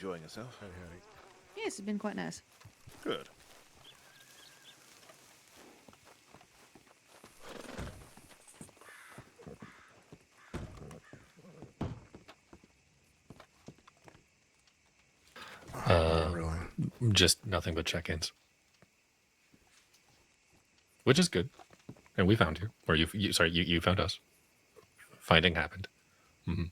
enjoying yourself? Yes, it's been quite nice. Good. Really? Just nothing but check-ins, which is good. And we found you, or you found us. Finding happened. Mm-hmm.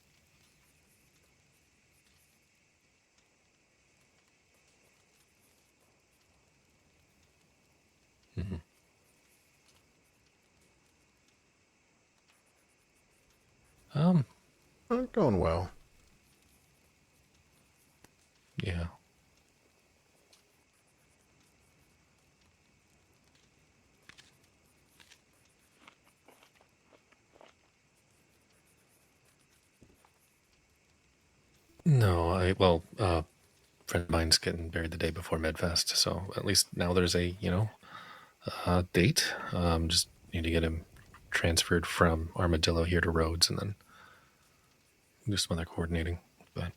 Mm-hmm. Going well. Yeah. No, friend of mine's getting buried the day before Medfest, so at least now there's a, date. Just need to get him transferred from Armadillo here to Rhodes and then do some other coordinating. But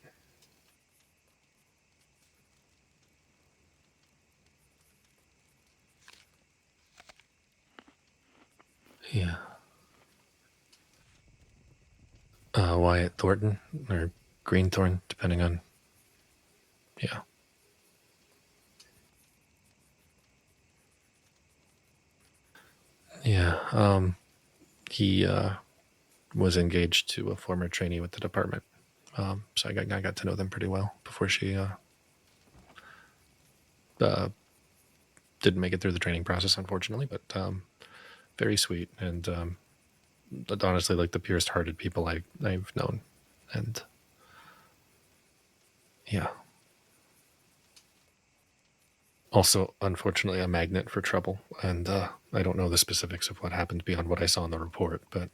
yeah. Wyatt Thornton or Greenthorn, depending on. Yeah. Yeah. He was engaged to a former trainee with the department. So I got to know them pretty well before she didn't make it through the training process, unfortunately, but very sweet and honestly like the purest hearted people I've known. And yeah. Also, unfortunately, a magnet for trouble. And I don't know the specifics of what happened beyond what I saw in the report, but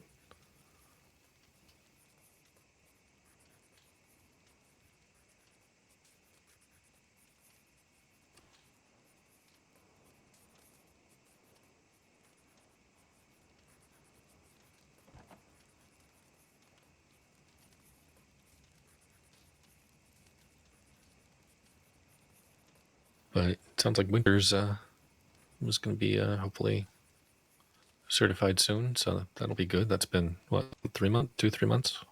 it sounds like Winters was going to be hopefully certified soon, so that'll be good. That's been what, 3 months.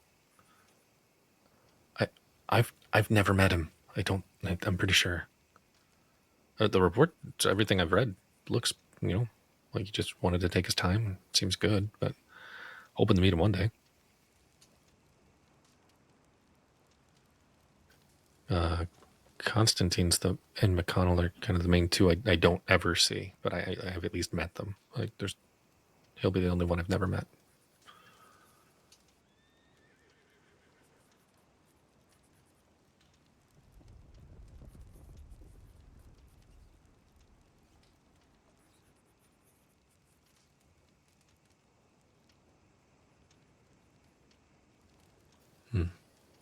I've never met him. I'm pretty sure. The report, everything I've read, looks like he just wanted to take his time. Seems good, but hoping to meet him one day. Constantine's and McConnell are kind of the main two I don't ever see, but I have at least met them. Like he'll be the only one I've never met.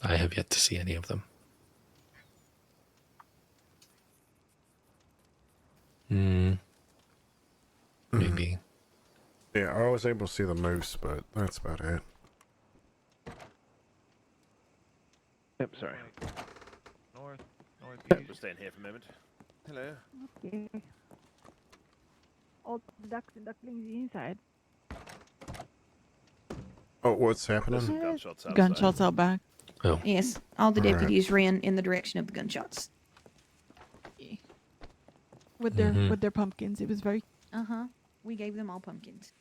I have yet to see any of them. Maybe. Yeah, I was able to see the moose, but that's about it. Yep, sorry. North. Yep, we're staying here for a moment. Hello. Okay. All the ducks and ducklings inside. Oh, what's There's happening? some gunshots outside. Gunshots out back. Oh, Yes, all the All right. deputies ran in the direction of the gunshots. With their pumpkins. It was very. We gave them all pumpkins.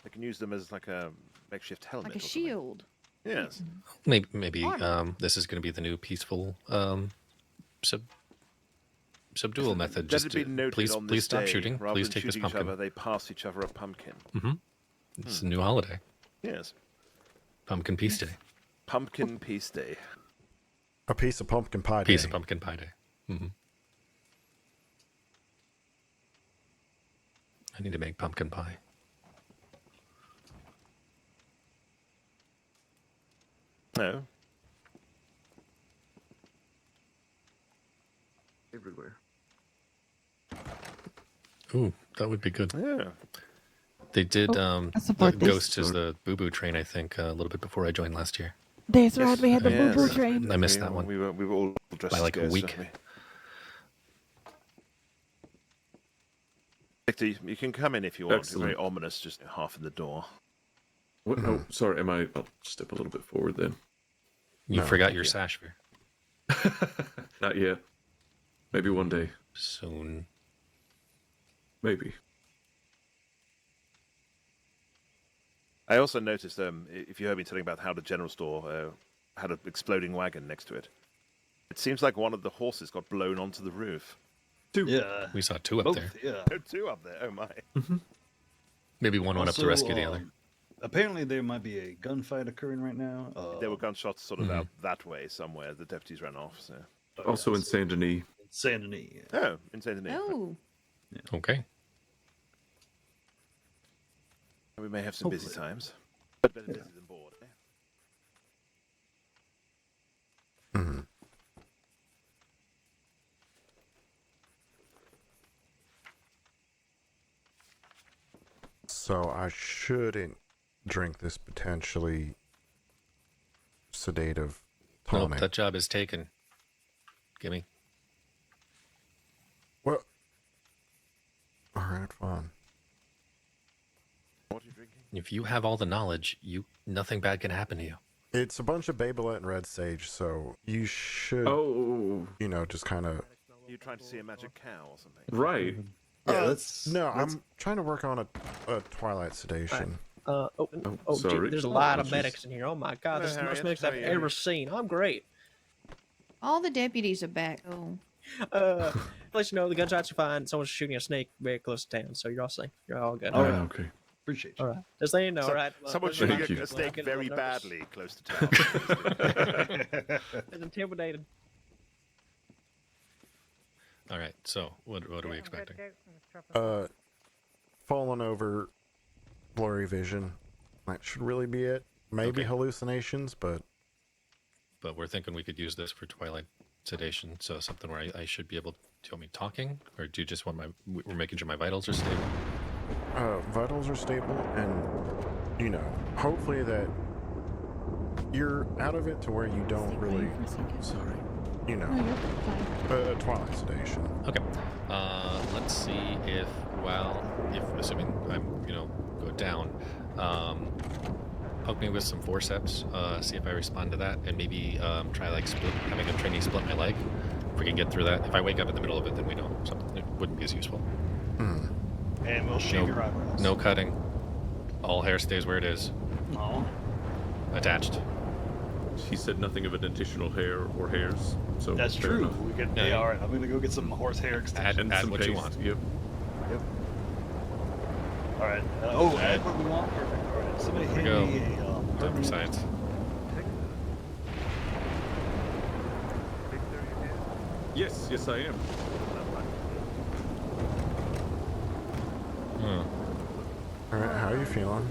They can use them as like a makeshift helmet. Like a or something. shield. Yes. maybe Armor. this is going to be the new peaceful subdual method. Let Just it be noted please on this stop day, shooting. Rather Please than take this shooting each pumpkin. other, they pass each other a pumpkin. It's a new holiday. Yes. Pumpkin Peace Day. Pumpkin Peace Day. A piece of pumpkin pie Piece day. of Pumpkin Pie Day. I need to make pumpkin pie. No. Everywhere. Ooh, that would be good. Yeah. They did I support this. Ghost is the Boo Boo train, I think, a little bit before I joined last year. That's right. We had the Yes. boo-boo train. I missed that one. We were all dressed By as like a ghosts, week. weren't we? Victor, you can come in if you want. It's very Excellent. ominous, just half in the door. What? Oh, sorry. I'll step a little bit forward then. You No, forgot thank your you. sash fear. Not yet. Maybe one day. Soon. Maybe. I also noticed, if you heard me telling about how the general store had an exploding wagon next to it, it seems like one of the horses got blown onto the roof. Yeah. We saw two up Both, there. yeah. Oh, two up there. Oh my. Maybe one went up to Also, rescue the other. Apparently, there might be a gunfight occurring right now. There were gunshots sort of out that way somewhere. The deputies ran off. So. Also in Saint Denis. Saint Denis. Oh, in Saint Denis. Oh, Okay. We may have some busy Hopefully. times. But better busy than bored. Eh? Mhm. So I shouldn't drink this potentially sedative Nope, tonic. that job is taken. Gimme. Well, all right, fine. What are you drinking? If you have all the knowledge, nothing bad can happen to you. It's a bunch of Babylette and Red Sage, so you should, Oh, just kind of. Are you trying to see a magic cow or something? right. Yeah, that's No, I'm trying to work on a Twilight sedation. Sorry. Gee, there's a lot of Apologies. medics in here. Oh my god, this is the Harriet, most medics how I've are you? ever seen. I'm great. all the deputies are back. Oh, Let you know the gunshots are fine. Someone's shooting a snake very close to town, so you're all safe. You're all good. All right. Okay. appreciate you. All right. Just letting you know, So- all right? Someone's Thank shooting you. a snake Getting a very little nervous. badly close to town. It's intimidated. All right. So, what are we expecting? Fallen over, blurry vision. That should really be it. Maybe Okay. hallucinations, but But we're thinking we could use this for twilight sedation. So something where I should be able. Do you want me talking, or do you just want we're making sure my vitals are stable? vitals are stable, and hopefully that you're out of it to where you don't really, Sorry. No, you're fine. Twilight sedation. Okay. Let's see if assuming I'm go down, poke me with some forceps. See if I respond to that, and maybe try having a trainee split my leg. If we can get through that. If I wake up in the middle of it, then we know something. It wouldn't be as useful. And we'll shave your eyebrows. No cutting. All hair stays where it is, Oh. attached. He said nothing of an additional hair or hairs. So That's fair true. enough. We could. Yeah. Yeah, all right. I'm gonna go get some horsehair extensions. Add some what you paste. want. Yep. Yep. All right. Add what we want. Perfect. All right. Somebody Here we hand go. me a. Time for permanent- science. Yes, I am. All right, how are you feeling?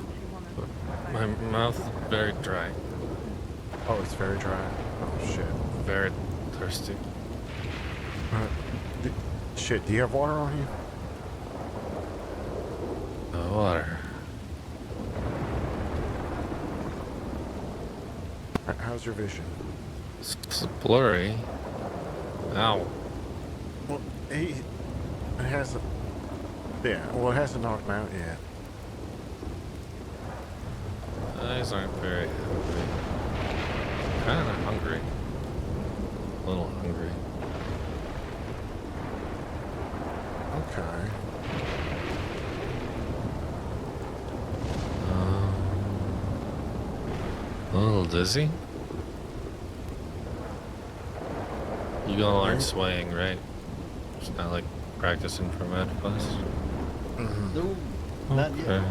My mouth very dry, Oh, it's very dry. Oh shit. very thirsty. Shit, do you have water on you? No water. How's your vision? It's blurry. Ow. Well, it hasn't. Yeah, well, it hasn't knocked him out yet. Eyes aren't very healthy. Kind of hungry. A little hungry. Okay. A little dizzy. You all aren't swaying, right? It's not like practicing for med class. No, not yet. Okay.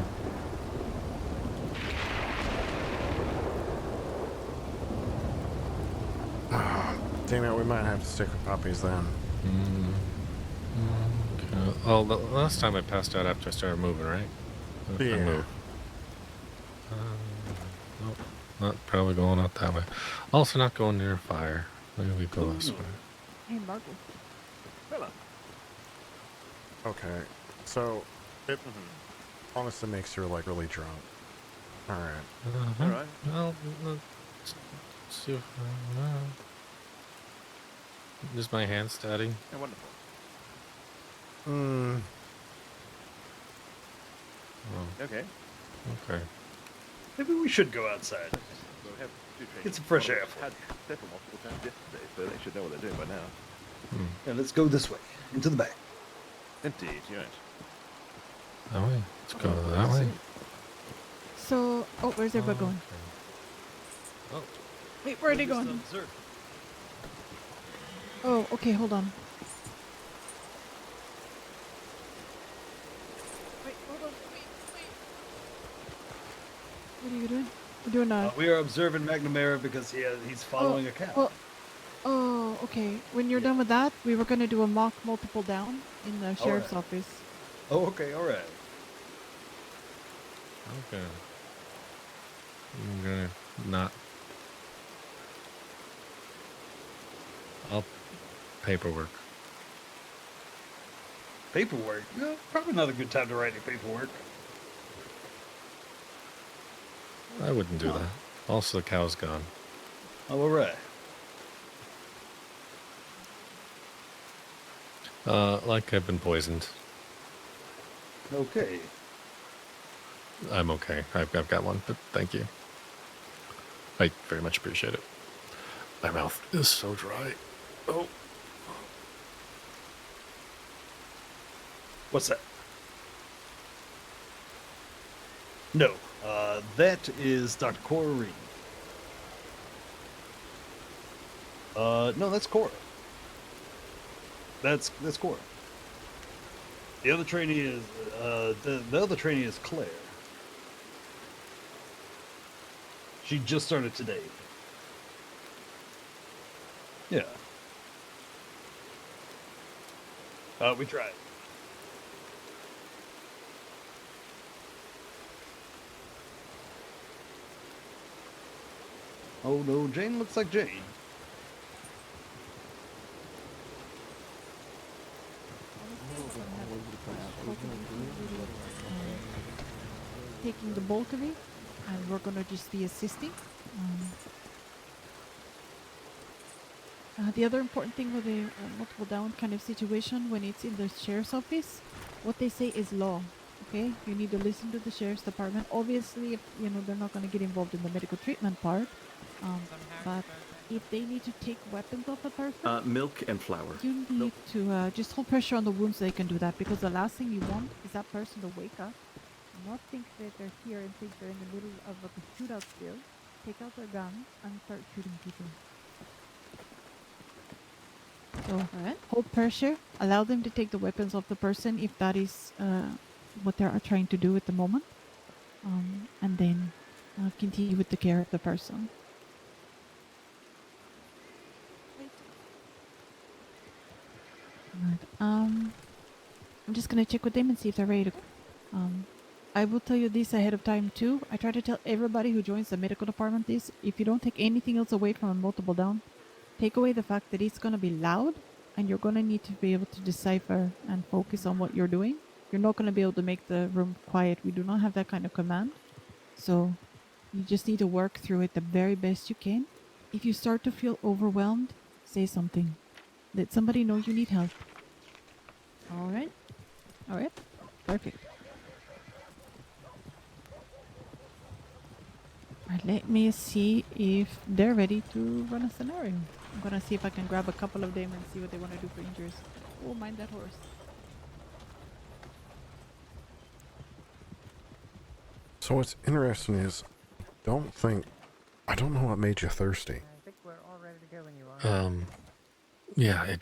Damn it, we might have to stick with puppies then. Okay. Well, the last time I passed out after I started moving, right? I Yeah. moved. Nope. Not probably going out that way. Also not going near a fire. Maybe we go this way. Hey, Marco. Okay, so it honestly makes you like really drunk. All right. Uh-huh. All right. Well, See if, is my hand steady? Yeah, wonderful. Hmm. Oh, Okay. okay. Maybe we should go outside. Well, we have two trainers. Get some fresh Well, air. we've had several multiple times yesterday, so they should know what they're doing by now. Yeah, let's go this way, into the back. Indeed, you're right. That way. Let's go that way. So, oh, where's everybody going? Oh, Wait, where are they going? Oh, okay, hold on. Wait, hold on, wait. What are you doing? We're doing We are observing McNamara because he's following a cow. Oh, okay. When you're done with that, we were gonna do a mock multiple down in the sheriff's Alright. office. Oh, okay, all right. okay. I'm gonna not. I'll paperwork. Paperwork? No, probably not a good time to write any paperwork. I wouldn't do that. Also, the cow's gone. Oh, all right. Like I've been poisoned. Okay. I'm okay. I've got one, but thank you. I very much appreciate it. My mouth is so dry. Oh. What's that? No, that is Dr. Cora Reed. No, that's Cora. That's Cora. The other trainee is the other trainee is Claire. She just started today. Yeah. We tried. Oh no, Jane looks like Jane. Taking the bulk of it, and we're gonna just be assisting. The other important thing with a multiple down kind of situation, when it's in the sheriff's office, what they say is law. Okay, you need to listen to the sheriff's department. Obviously, if, you know, they're not going to get involved in the medical treatment part, but if they need to take weapons off a person, Milk and flour. you need to just hold pressure on the wounds so they can do that, because the last thing you want is that person to wake up, not think that they're here and think they're in the middle of a shootout still, take out their guns and start shooting people. So hold pressure, allow them to take the weapons off the person if that is what they are trying to do at the moment, and then continue with the care of the person. Right. I'm just gonna check with them and see if they're ready to go. I will tell you this ahead of time too. I try to tell everybody who joins the medical department this: if you don't take anything else away from a multiple down, take away the fact that it's gonna be loud, and you're gonna need to be able to decipher and focus on what you're doing. You're not gonna be able to make the room quiet. We do not have that kind of command, so you just need to work through it the very best you can. If you start to feel overwhelmed, say something. Let somebody know you need help. All right. Perfect. Alright, let me see if they're ready to run a scenario. I'm gonna see if I can grab a couple of them and see what they want to do for injuries. Oh, mind that horse. So what's interesting is, I don't know what made you thirsty. I think we're all ready to go when you are. Yeah,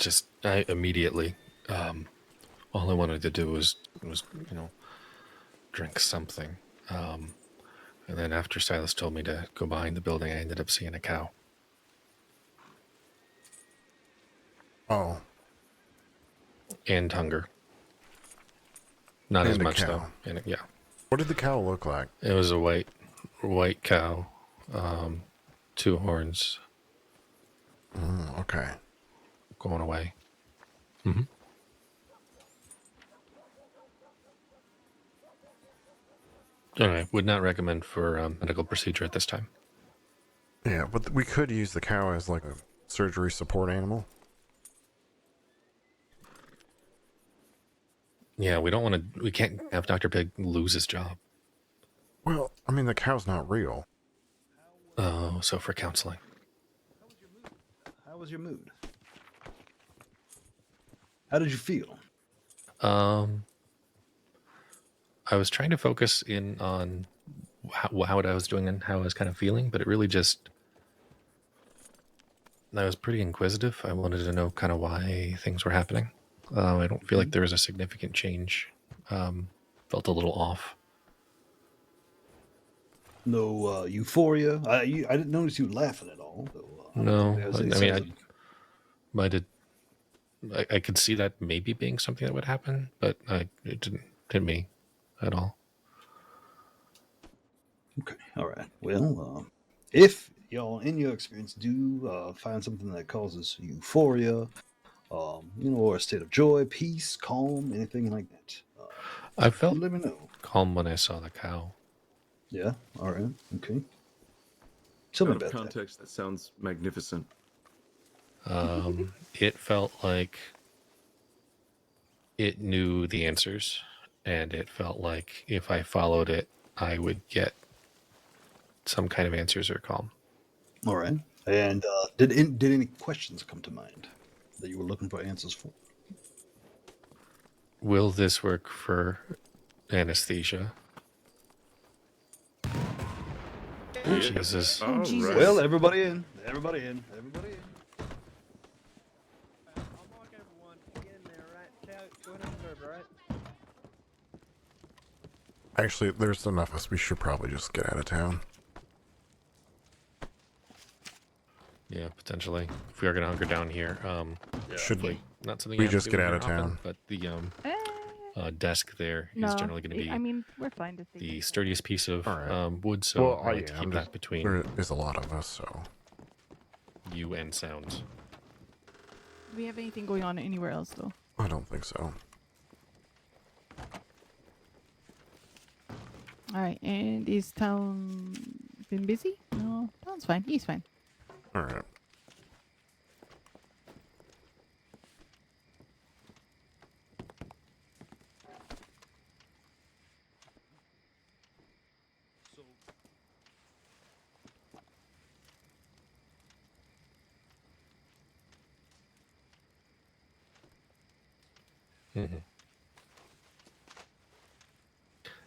I immediately, all I wanted to do was, you know, drink something. And then after Silas told me to go behind the building, I ended up seeing a cow. Oh. And hunger. Not And as a much cow. though. And yeah. What did the cow look like? It was a white cow, 2 horns. Okay. Going away. Anyway, would not recommend for medical procedure at this time. Yeah, but we could use the cow as like a surgery support animal. Yeah, we don't want to. We can't have Dr. Pig lose his job. Well, I mean, the cow's not real. Oh, so for counseling. How was your mood? How did you feel? I was trying to focus in on how I was doing and how I was kind of feeling, but it really just. I was pretty inquisitive. I wanted to know kind of why things were happening. I don't feel like there was a significant change. Felt a little off. No euphoria. I didn't notice you laughing at all. So, No, there was any I signs mean, I could see that maybe being something that would happen, but it didn't hit me at all. Okay, all right. Well, if y'all, in your experience, do find something that causes euphoria, or a state of joy, peace, calm, anything like that, I felt let me know. calm when I saw the cow. Yeah. All right. Okay. Tell me Out of about that. context, that sounds magnificent. It felt like it knew the answers, and it felt like if I followed it, I would get some kind of answers or calm. All right. And did any questions come to mind that you were looking for answers for? Will this work for anesthesia? Yeah. Jesus. All Jesus. right. Well, everybody in. Everybody in. Everybody in. I'll mark everyone. Get in there, right? Join us over, right? Actually, there's enough of us. We should probably just get out of town. Yeah, potentially. If we are going to hunker down here, Should hopefully not something we you have to just do get when out you're of often, town? but the Eh, desk there is no, generally going to be I mean, we're fine to see. the sturdiest piece of All right. wood, so Well, I like to yeah, keep that between there is a lot of us, so you and sounds. Do we have anything going on anywhere else, though? I don't think so. All right, and is town been busy? No, town's fine. He's fine. All right. Mm-hmm.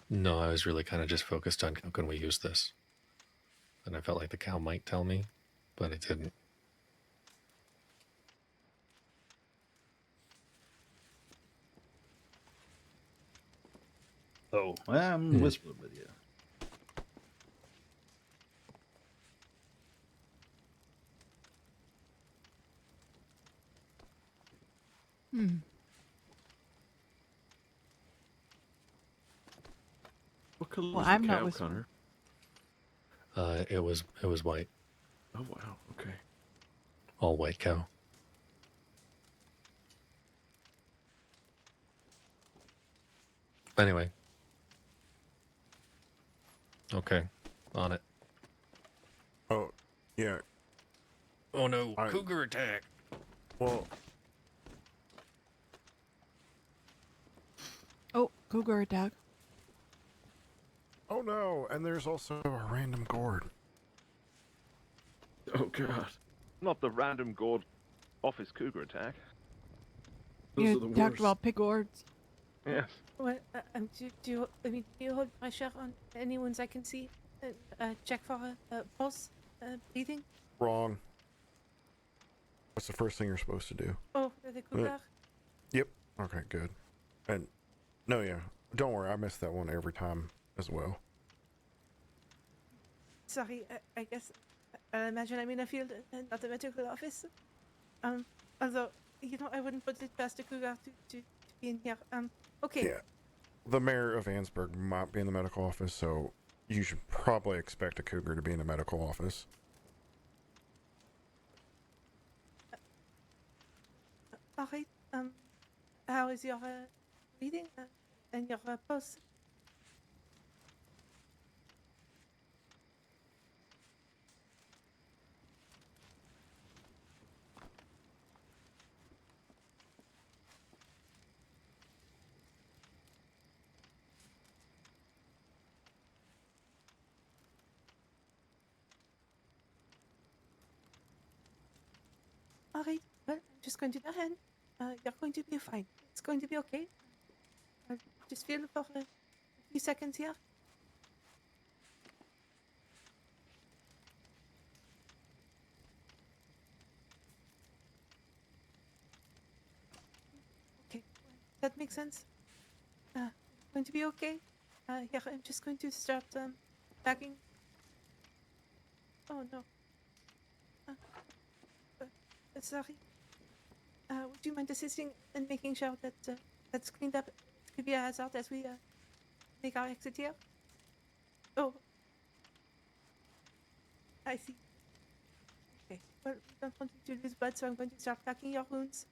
No, I was really kind of just focused on how can we use this. And I felt like the cow might tell me, but it didn't. Oh, I'm whispering with you. What color Well, was I'm the not cow, whispering. Connor? It was white, Oh wow. Okay. all white cow. Anyway. Okay, on it. Oh, yeah. Oh no, I- cougar attack. Well, Oh, cougar attack. oh no, and there's also a random gourd. Oh god. Not the random gourd office cougar attack. Those are You the talked worst. about pig gourds. Yes. Well, do you hold pressure on anyone's I can see? Check for pulse, breathing. Wrong. What's the first thing you're supposed to do? Oh, the cougar. Yep. Okay, good. And no, yeah. Don't worry, I miss that one every time as well. Sorry, I guess. I imagine I'm in a field, not a medical office. Although I wouldn't put it past a cougar to be in here. Okay. Yeah. The mayor of Ansburg might be in the medical office, so you should probably expect a cougar to be in the medical office. All right. How is your breathing and your pulse? All right. Well, I'm just going to go ahead. You're going to be fine. It's going to be okay. Just feel for a few seconds here. Okay, that makes sense. Going to be okay. Here, I'm just going to start packing. Oh no. Sorry. Would you mind assisting in making sure that that's cleaned up? It could be a hazard as we make our exit here. Oh. I see. Okay. Well, we don't want you to lose blood, so I'm going to start packing your wounds.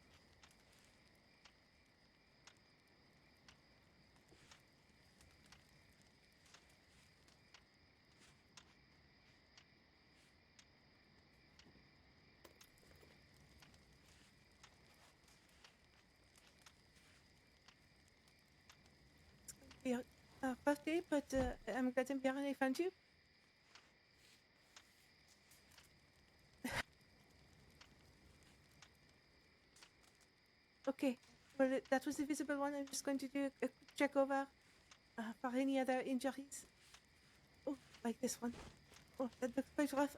It's going to be a rough day, but I'm glad I'm here and I found you. Okay. Well, that was the visible one. I'm just going to do a quick check over for any other injuries. Oh, like this one. Oh, that looks quite rough.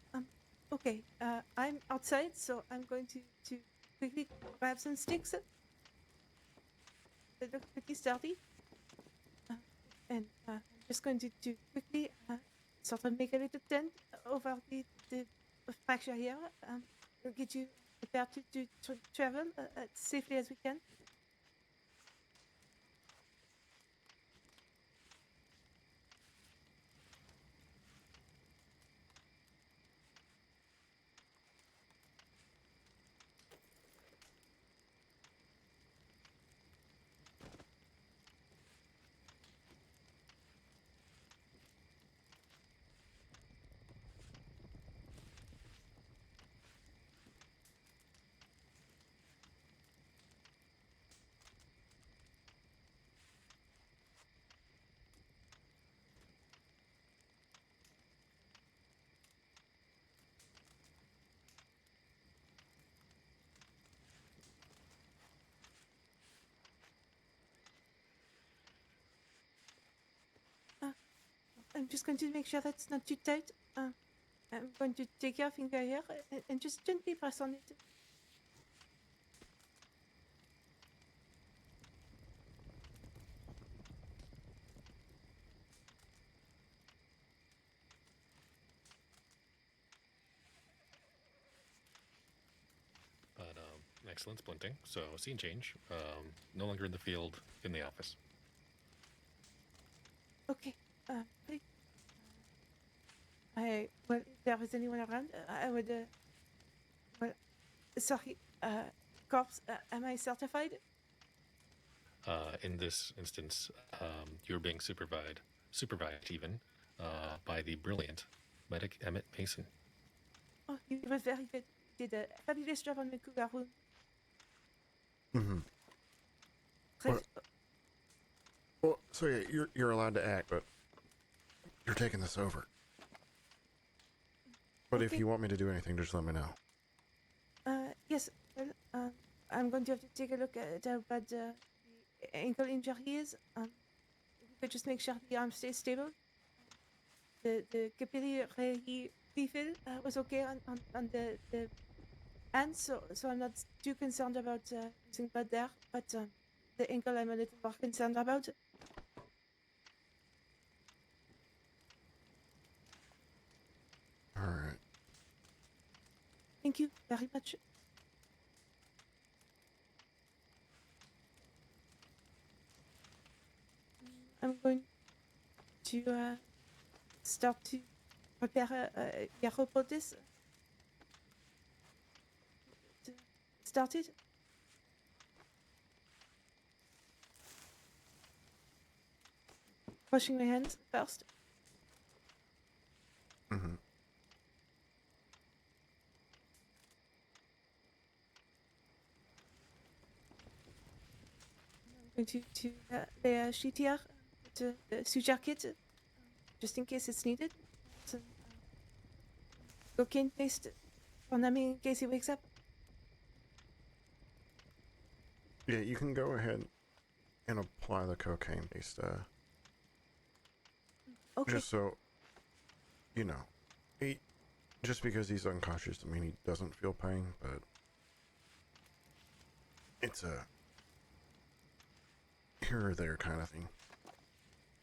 Okay. I'm outside, so I'm going to quickly grab some sticks. They look pretty sturdy. And I'm just going to quickly sort of make a little dent over the fracture here. We'll get you prepared to travel as safely as we can. I'm just going to make sure that's not too tight. I'm going to take your finger here and just gently press on it. But excellent splinting. So scene change. No longer in the field, in the office. Okay. Great. Well, if there was anyone around, I would, well, sorry, corpse, am I certified? In this instance, you're being supervised even, by the brilliant medic Emmett Mason. Oh, you were very good. You did a fabulous job on the cougar wound. Mm-hmm. Très- Well, so yeah, you're allowed to act, but you're taking this over. But if Okay. you want me to do anything, just let me know. Yes, well, I'm going to have to take a look at how bad the ankle injury is. We could just make sure the arm stays stable. The capillary refill was okay on the hand, so I'm not too concerned about losing blood there. But the ankle, I'm a little more concerned about. All right. Thank you very much. I'm going to start to prepare a hero poultice. Started. Washing my hands first. Mm-hmm. I'm going to lay a sheet here, put the suture kit, just in case it's needed. Some cocaine paste for numbing in case he wakes up. Yeah, you can go ahead and apply the cocaine-based, Okay. just so, you know, just because he's unconscious doesn't mean he doesn't feel pain, but it's a here or there kind of thing.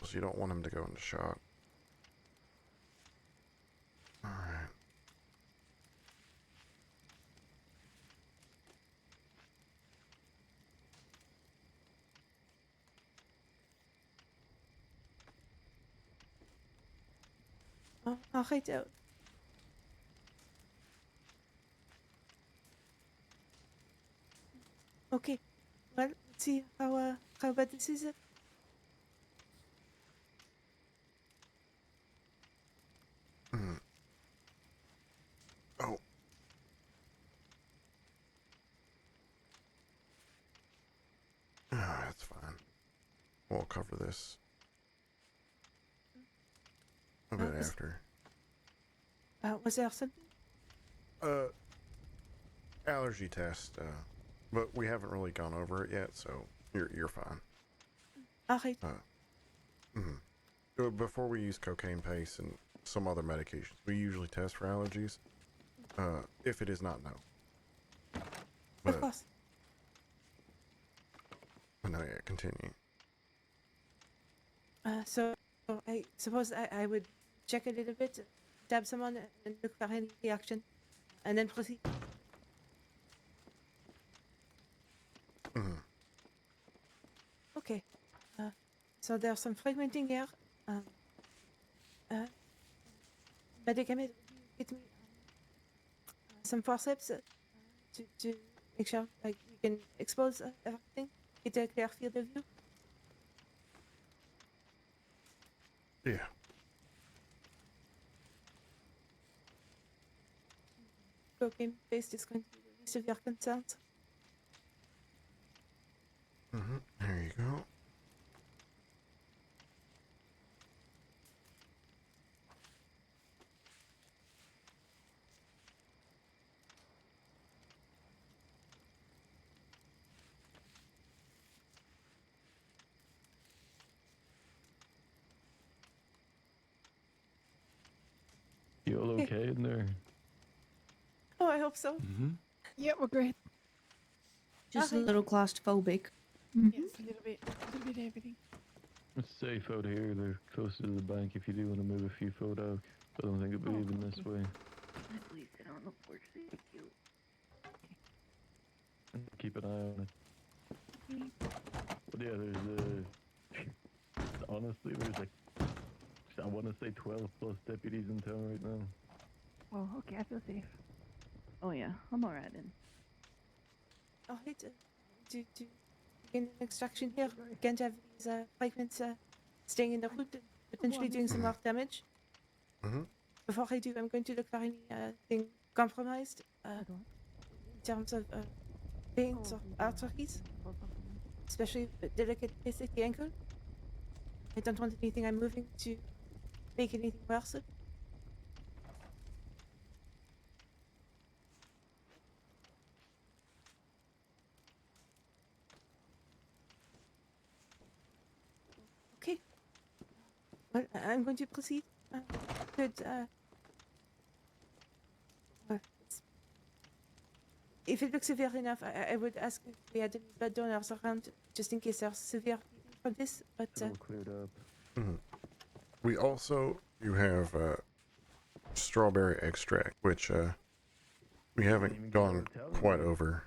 So you don't want him to go into shock. Alright. Alright. Okay. Well, let's see how bad this is. Mm. Oh. Ah, that's fine. We'll cover this a bit after. Was there something? Allergy test, but we haven't really gone over it yet, so you're fine. Alright. Before we use cocaine paste and some other medications, we usually test for allergies. If it is not no. Of course. No, yeah, continue. So I suppose I would check a little bit, dab someone, and look for any reaction, and then proceed. Okay. So there's some fragmenting here. Medicament, get me some forceps to make sure like you can expose everything, get a clear field of view. Yeah. Cocaine paste is going to be the least of your concerns. There you go. You all okay in there? Oh, I hope so. Yeah, we're great. Just a Okay. little claustrophobic. Yes, a little bit of everything. It's safe out here. They're closer to the bank if you do want to move a few foot out. I don't think it'll be even this way. Please sit on the porch. Thank you. Keep an eye on it. But yeah, honestly, there's like, I want to say 12 plus deputies in town right now. Oh, okay. I feel safe. Oh yeah, I'm alright then. Alright, to begin an extraction here, we can't have these fragments staying in the root and potentially doing some more damage. Before I do, I'm going to look for anything compromised in terms of veins or arteries, especially the delicate place at the ankle. I don't want anything I'm moving to make anything worse. Okay. Well, I'm going to proceed. If it looks severe enough, I would ask if we had any blood donors around, just in case there's severe bleeding from this. But It's all cleared up. We also you have strawberry extract, which we haven't gone quite over.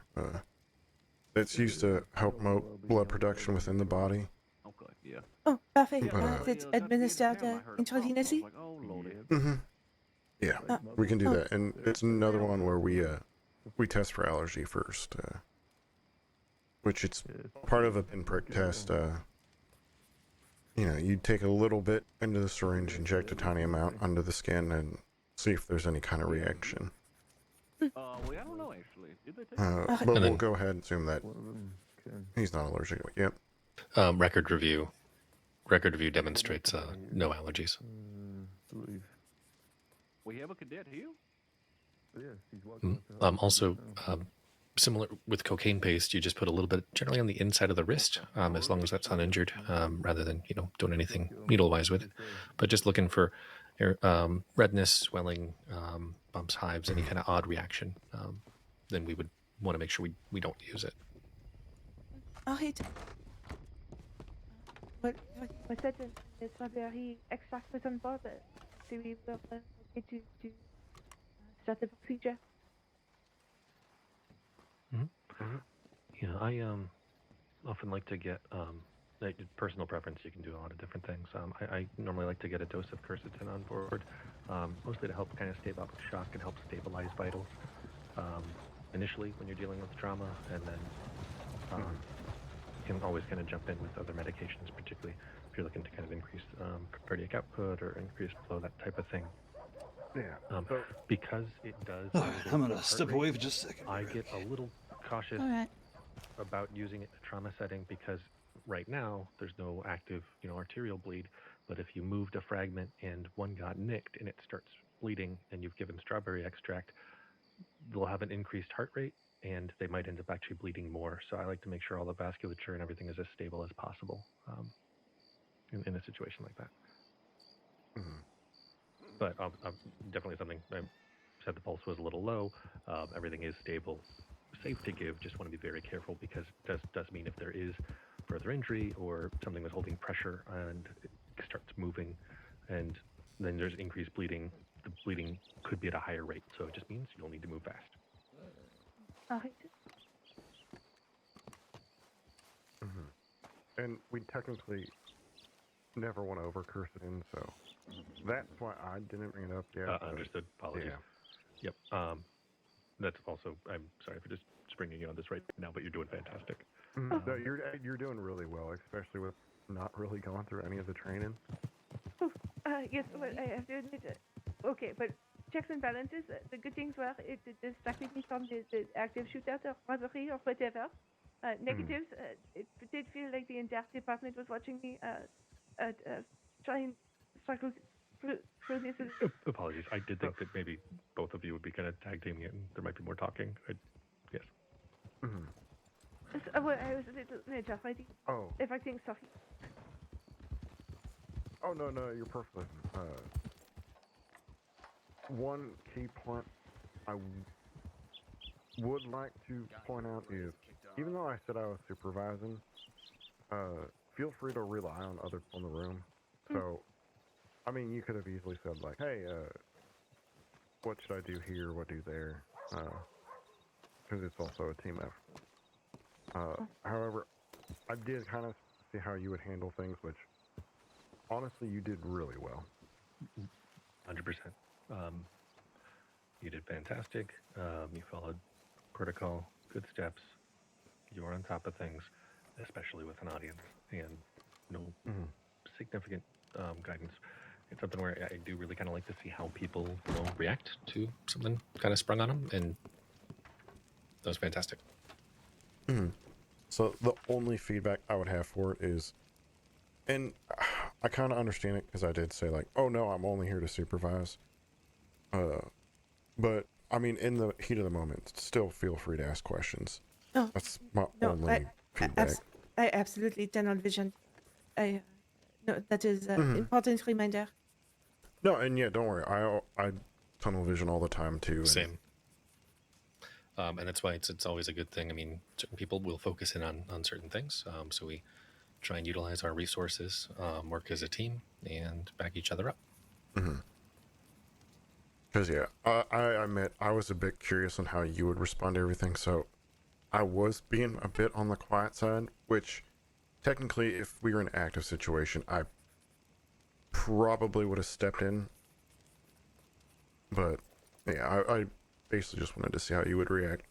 That's used to help promote blood production within the body. Okay, yeah. oh, perfect. But, That's administered intravenously. Yeah, we can do that, and it's another one where we test for allergy first, which it's part of a pinprick test. You take a little bit into the syringe, inject a tiny amount under the skin, and see if there's any kind of reaction. Well, I don't know actually. Did they take But we'll go ahead and assume that he's not allergic. Yep. Record review demonstrates no allergies. Believe. We have a cadet here? But yes, he's walking. Also, similar with cocaine paste, you just put a little bit generally on the inside of the wrist, as long as that's uninjured, rather than doing anything needle-wise with it. But just looking for redness, swelling, bumps, hives, any kind of odd reaction, then we would want to make sure we don't use it. Alright. What said the strawberry extract was on board, so we will okay to start the procedure. Yeah, I often like to get personal preference. You can do a lot of different things. I normally like to get a dose of quercetin on board, mostly to help kind of stave off shock and help stabilize vitals initially when you're dealing with trauma, and then you can always kind of jump in with other medications, particularly if you're looking to kind of increase cardiac output or increase flow, that type of thing. Yeah. Because it does. All right, I'm gonna step away for just a second. I get a little cautious about using it in a trauma setting because right now there's no active, arterial bleed. But if you moved a fragment and one got nicked and it starts bleeding and you've given strawberry extract, they'll have an increased heart rate and they might end up actually bleeding more. So I like to make sure all the vasculature and everything is as stable as possible in a situation like that. But definitely something, I said the pulse was a little low. Everything is stable, safe to give. Just want to be very careful because it does mean if there is further injury or something was holding pressure and it starts moving and then there's increased bleeding, the bleeding could be at a higher rate. So it just means you'll need to move fast. And we technically never want to overcurse it in, so that's why I didn't bring it up yet. Understood. Apologies. Yeah. Yep. That's also, I'm sorry for just springing you on this right now, but you're doing fantastic. No, you're doing really well, especially with not really going through any of the training. Yes, well, I have to admit, okay, but checks and balances, the good things were it distracted me from the active shootout or robbery or whatever. Negatives, it did feel like the entire department was watching me try and struggle through this. Apologies. I did think that maybe both of you would be kind of tag teaming it and there might be more talking. Yes. Well, I was a little nervous already. Oh. If I think sorry. Oh, no, you're perfectly one key point I would like to point out is, even though I said I was supervising, feel free to rely on others in the room. So, I mean, you could have easily said, like, hey, what should I do here, what do there? Because it's also a team effort. However, I did kind of see how you would handle things, which, honestly, you did really well. 100%. You did fantastic. You followed protocol, good steps. You were on top of things, especially with an audience, and no significant guidance. It's something where I do really kind of like to see how people react to something kind of sprung on them, and that was fantastic. So the only feedback I would have for it is, and I kind of understand it because I did say like, oh no, I'm only here to supervise. But I mean, in the heat of the moment, still feel free to ask questions. Oh, that's my only feedback. I absolutely tunnel vision. No, that is an important reminder. No, and yeah, don't worry. I tunnel vision all the time too. Same. And that's why it's always a good thing. I mean, certain people will focus in on certain things. So we try and utilize our resources, work as a team, and back each other up. Because, yeah, I admit I was a bit curious on how you would respond to everything. So I was being a bit on the quiet side, which technically, if we were in an active situation, I probably would have stepped in. But, yeah, I basically just wanted to see how you would react.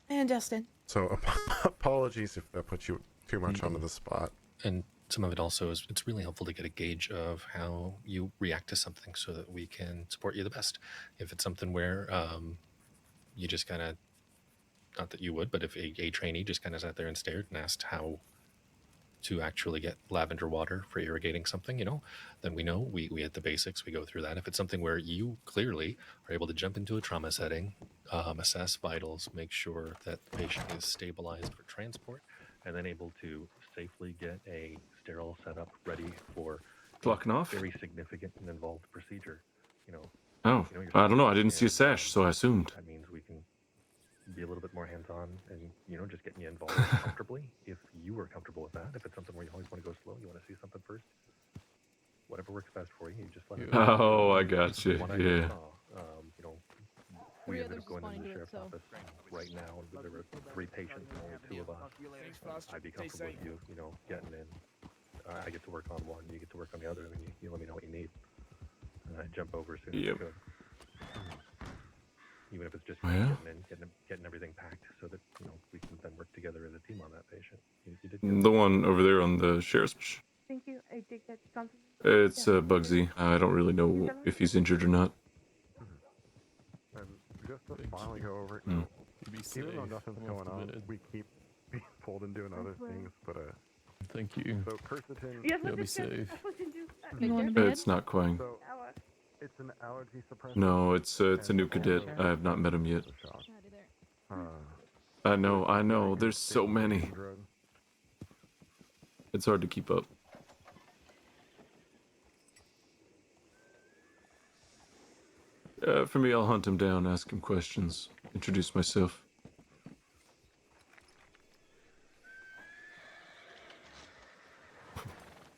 I understand. So apologies if that puts you too much onto the spot. And some of it also is, it's really helpful to get a gauge of how you react to something so that we can support you the best. If it's something where you just kind of, not that you would, but if a trainee just kind of sat there and stared and asked how to actually get lavender water for irrigating something, then we know we hit the basics, we go through that. If it's something where you clearly are able to jump into a trauma setting, assess vitals, make sure that the patient is stabilized for transport, and then able to safely get a sterile setup ready for Clocking a off? very significant and involved procedure. You know, Oh, you know, I don't know. I yourself, didn't see a and, sash, so I assumed. that means we can be a little bit more hands-on and, you know, just getting you involved comfortably. If you are comfortable with that, if it's something where you always want to go slow, you want to see something first, whatever works best for you, you just let it know. Oh, I got you. What I Yeah. saw, you know, we ended up going into the sheriff's office right now, and there were 3 patients and only 2 of us. I'd be comfortable with you, you know, getting in. I get to work on one, you get to work on the other, and you let me know what you need. And I jump over as soon as I Yep. could. Even if it's just Well. getting everything packed so that, you know, we can then work together as a team on that patient. You did good. The one over there on the sheriff's. Thank you. I take that compliment. It's Bugsy. I don't really know if he's injured or not. And just to finally go over it, Mm. even though nothing's going on, we keep being pulled and doing other things, but Thank you. so quercetin, Yes, You'll be Mr. Smith, safe. I will send you. You want a bed? It's not Quang. so it's an allergy suppressant. No, it's a new cadet. I have not met him yet. I know. There's so many. Drug. It's hard to keep up. For me, I'll hunt him down, ask him questions, introduce myself.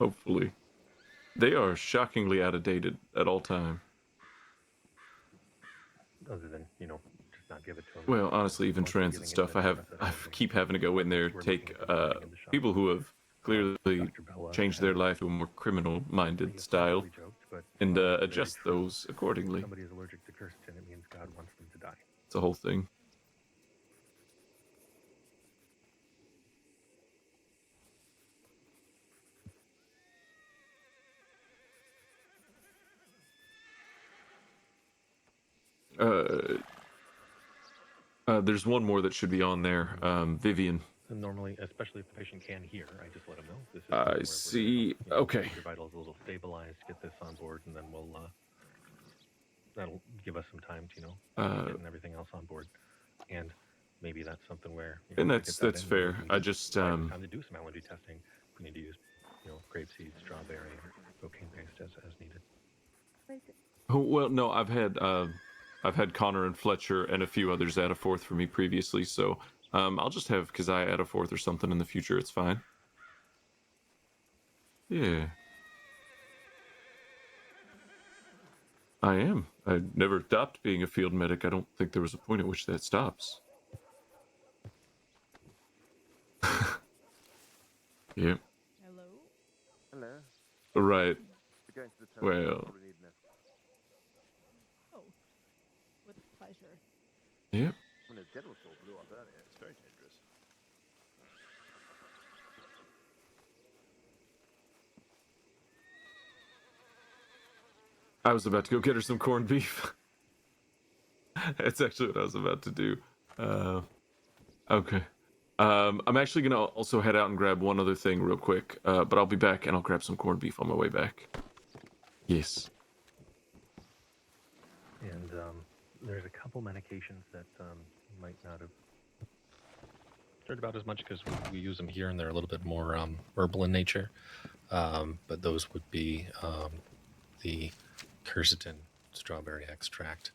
Hopefully. They are shockingly out of date at all time. Other than, you know, just not give it to them. Well, honestly, even transit stuff, I keep having to go in there, take people who have clearly changed their life to a more criminal-minded style, and adjust those accordingly. If somebody is allergic to quercetin, it means God wants them to die. It's a whole thing. There's one more that should be on there. Vivian. And normally, especially if the patient can hear, I just let them know. This is I where we're see. you know, Okay. Get your vitals a little stabilized, get this on board, and then we'll, that'll give us some time to, you know, getting everything else on board. And maybe that's something where, you know, And we that's get that in, fair. we I need just time to do some allergy testing. We need to use, you know, grapeseed, strawberry, or cocaine paste as needed. Oh, well, no, I've had Connor and Fletcher and a few others add a 4th for me previously, so I'll just have Kazai add a 4th or something in the future. It's fine. Yeah. I am. I never stopped being a field medic. I don't think there was a point at which that stops. Yeah. Hello? Hello. Right. We're going to the terminal. Well. Probably need an- Oh, with pleasure. Yep. When the general store blew up earlier, it's very dangerous. I was about to go get her some corned beef. That's actually what I was about to do. Okay. I'm actually gonna also head out and grab one other thing real quick, but I'll be back and I'll grab some corned beef on my way back. Yes. And there's a couple medications that you might not have heard about as much because we use them here and they're a little bit more herbal in nature. But those would be the quercetin strawberry extract,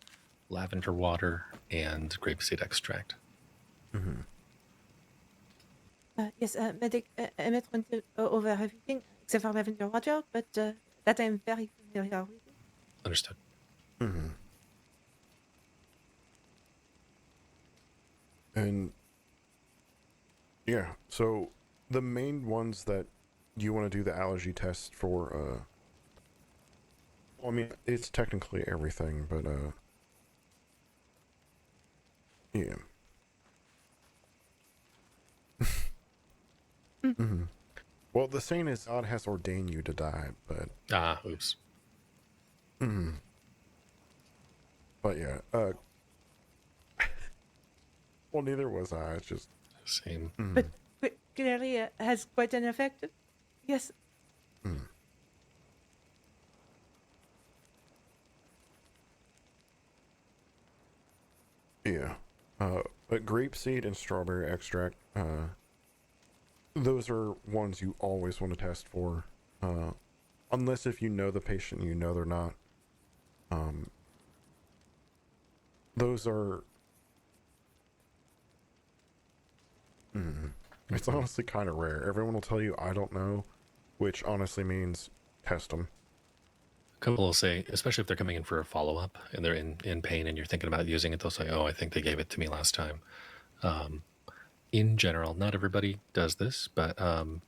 lavender water, and grapeseed extract. Mm-hmm. Yes, medic Emmett went over everything except for lavender water, but that I'm very familiar with. Understood. Mm-hmm. And yeah, so the main ones that you want to do the allergy test for, well, I mean, it's technically everything, but yeah. Mm-hmm. Well, the saying is God has ordained you to die, but Oops. mm-hmm. But yeah, well, neither was I. It's just same. Mm-hmm. But clearly has quite an effect. Yes. Mm. Yeah. But grapeseed and strawberry extract, those are ones you always want to test for. Unless if you know the patient, you know they're not. Those are... It's honestly kind of rare. Everyone will tell you, I don't know, which honestly means test them. A couple will say, especially if they're coming in for a follow-up and they're in pain and you're thinking about using it, they'll say, oh, I think they gave it to me last time. In general, not everybody does this, but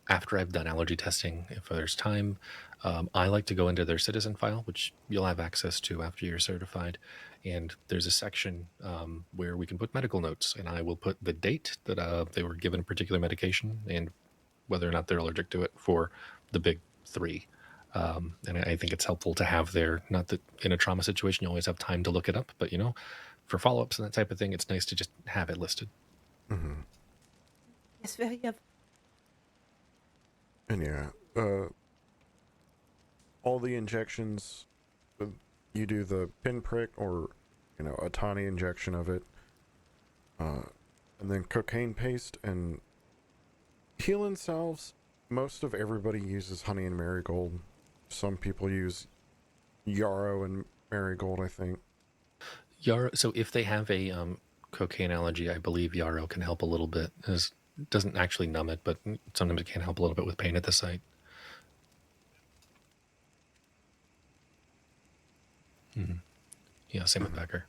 after I've done allergy testing, if there's time, I like to go into their citizen file, which you'll have access to after you're certified. And there's a section where we can put medical notes, and I will put the date that they were given a particular medication and whether or not they're allergic to it for the big three. And I think it's helpful to have there, not that in a trauma situation you always have time to look it up, but for follow-ups and that type of thing, it's nice to just have it listed. Mm-hmm. Yes, very helpful. And yeah, all the injections, you do the pinprick or, a tiny injection of it, and then cocaine paste and healing salves. Most of everybody uses honey and marigold. Some people use yarrow and marigold, I think. Yarrow. So if they have a cocaine allergy, I believe yarrow can help a little bit. It doesn't actually numb it, but sometimes it can help a little bit with pain at the site. Mm-hmm. Yeah, same with Becker.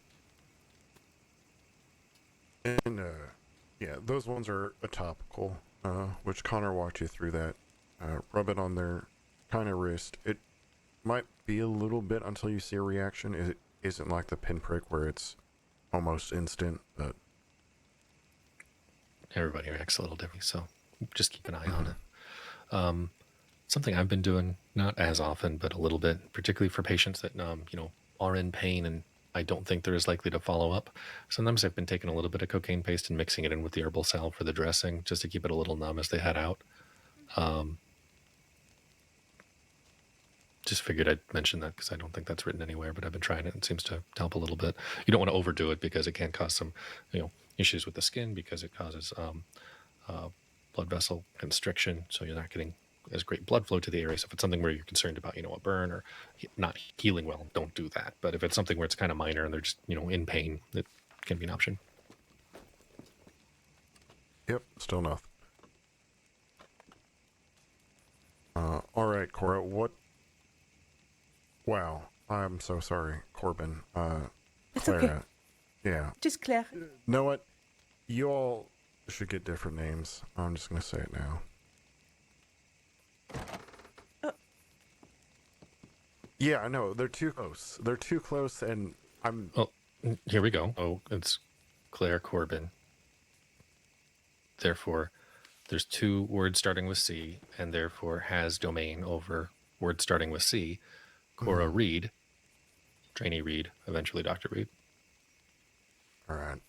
And yeah, those ones are a topical, which Connor walked you through that. Rub it on their kind of wrist. It might be a little bit until you see a reaction. It isn't like the pinprick where it's almost instant, but everybody reacts a little differently, so just keep an eye on it. Something I've been doing, not as often, but a little bit, particularly for patients that are in pain and I don't think they're as likely to follow up. Sometimes I've been taking a little bit of cocaine paste and mixing it in with the herbal salve for the dressing, just to keep it a little numb as they head out. Just figured I'd mention that because I don't think that's written anywhere, but I've been trying it and it seems to help a little bit. You don't want to overdo it because it can cause some, issues with the skin because it causes blood vessel constriction, so you're not getting as great blood flow to the area. So if it's something where you're concerned about, a burn or not healing well, don't do that. But if it's something where it's kind of minor and they're just, in pain, it can be an option. Yep, still nothing. All right, Cora, what? Wow, I'm so sorry, Corbin. It's Clara. okay. Yeah. Just Claire. You know what? You all should get different names. I'm just gonna say it now. Oh. Yeah, I know. They're too close. They're too close, and I'm... Oh, here we go. Oh, it's Claire Corbin. Therefore, there's two words starting with C, and therefore has domain over words starting with C. Cora Reed, Trainee Reed, eventually Dr. Reed. All right.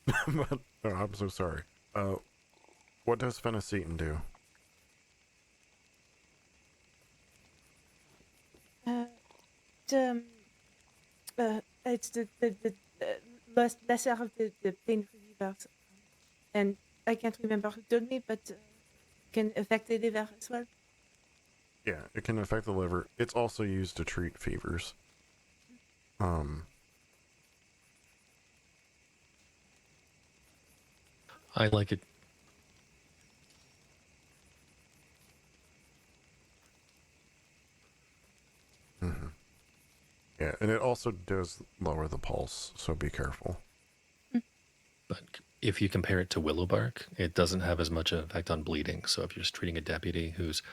But, oh, I'm so sorry. What does phenacetin do? It's the lesser of the pain relievers. And I can't remember who told me, but can affect the liver as well. Yeah, it can affect the liver. It's also used to treat fevers. I like it. Mm-hmm. Yeah, and it also does lower the pulse, so be careful. But if you compare it to willow bark, it doesn't have as much effect on bleeding. So if you're just treating a deputy who's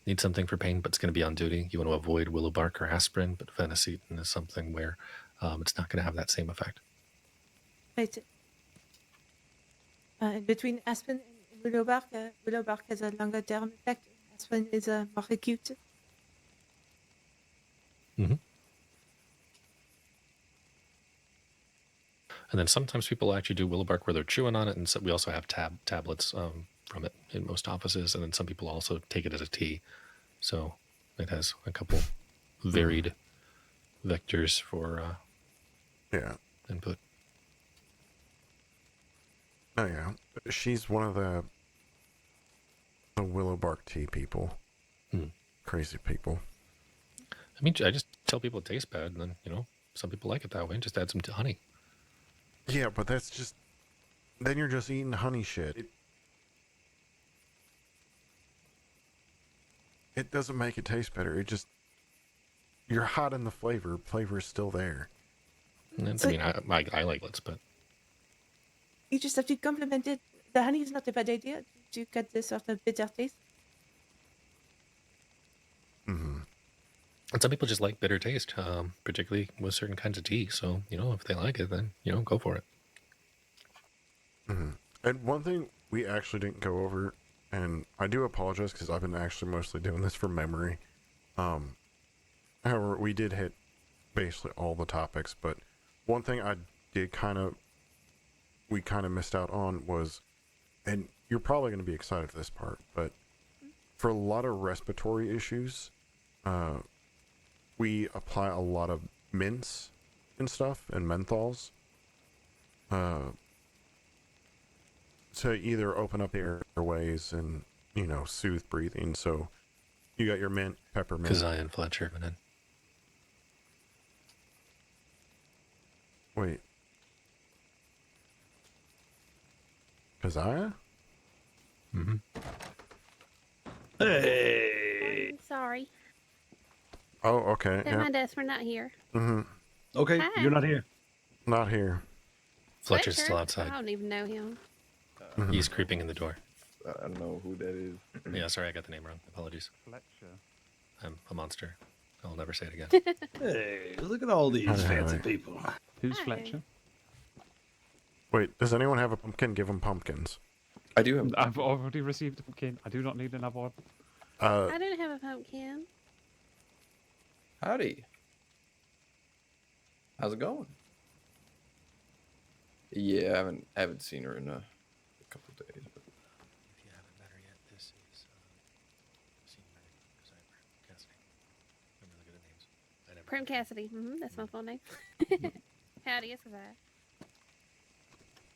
needs something for pain, but it's going to be on duty, you want to avoid willow bark or aspirin, but phenacetin is something where it's not going to have that same effect. Right. Between aspirin and willow bark has a longer term effect. Aspirin is more acute. Mm-hmm. And then sometimes people actually do willow bark where they're chewing on it, and so we also have tablets from it in most offices, and then some people also take it as a tea. So it has a couple varied vectors for yeah input. Oh yeah, she's one of the willow bark tea people. Crazy people. I mean, I just tell people it tastes bad, and then, you know, some people like it that way. Just add some honey. Yeah, but that's just... Then you're just eating honey shit. It doesn't make it taste better. It just... You're hot in the flavor. Flavor is still there. And So- I mean, I like islets, but You just have to complement it. The honey is not a bad idea to get this sort of bitter taste. Mm-hmm. and some people just like bitter taste, particularly with certain kinds of tea. So, you know, if they like it, then, you know, go for it. Mm-hmm. And one thing we actually didn't go over, and I do apologize because I've been actually mostly doing this from memory. However, we did hit basically all the topics, but one thing I did we kind of missed out on was, and you're probably going to be excited for this part, but for a lot of respiratory issues, we apply a lot of mints and stuff and menthols to either open up the airways and, you know, soothe breathing. So you got your mint, peppermint. Keziah and Fletcher went in. Wait. Keziah? Mm-hmm. Hey. Sorry. Oh, okay. At Yeah. my desk, we're not here. Mm-hmm. Okay, Hi. you're not here. Not here. Fletcher's Fletcher? still outside. I don't even know him. Mhm. He's creeping in the door. I don't know who that is. Yeah, sorry, I got the name wrong. Apologies. Fletcher. I'm a monster. I'll never say it again. Hey, look at all these Hi. fancy people. Who's Hi. Fletcher? Wait, does anyone have a pumpkin? Give them pumpkins. I do have. I've already received a pumpkin. I do not need another one. I don't have a pumpkin. Howdy. How's it going? Yeah, I haven't seen her in a couple of days. But... If you haven't met her yet, this is Senior Keziah Cassidy. I'm really good at names. I never Prim Cassidy. That's my full name. Howdy, it's Keziah.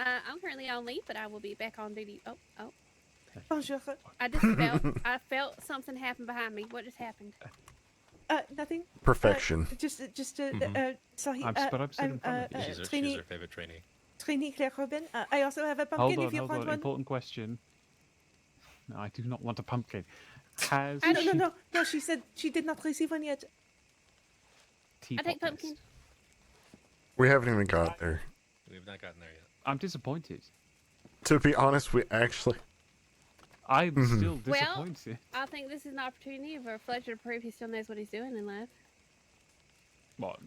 I'm currently on leave, but I will be back on duty. Oh. Bonjour. I felt something happen behind me. What just happened? Nothing. Perfection. Sorry. I'm stood up in front of you. she's Trainee her favorite trainee. Claire Robin. I also have a Hold pumpkin on, if you hold want on. one. Important question. No, I do not want a pumpkin. Has No. She said she did not receive one yet. I take pumpkin. We haven't even got there. We've not gotten there yet. I'm disappointed. To be honest, we actually... I'm still Well, disappointed. I think this is an opportunity for Fletcher to prove he still knows what he's doing in life. What?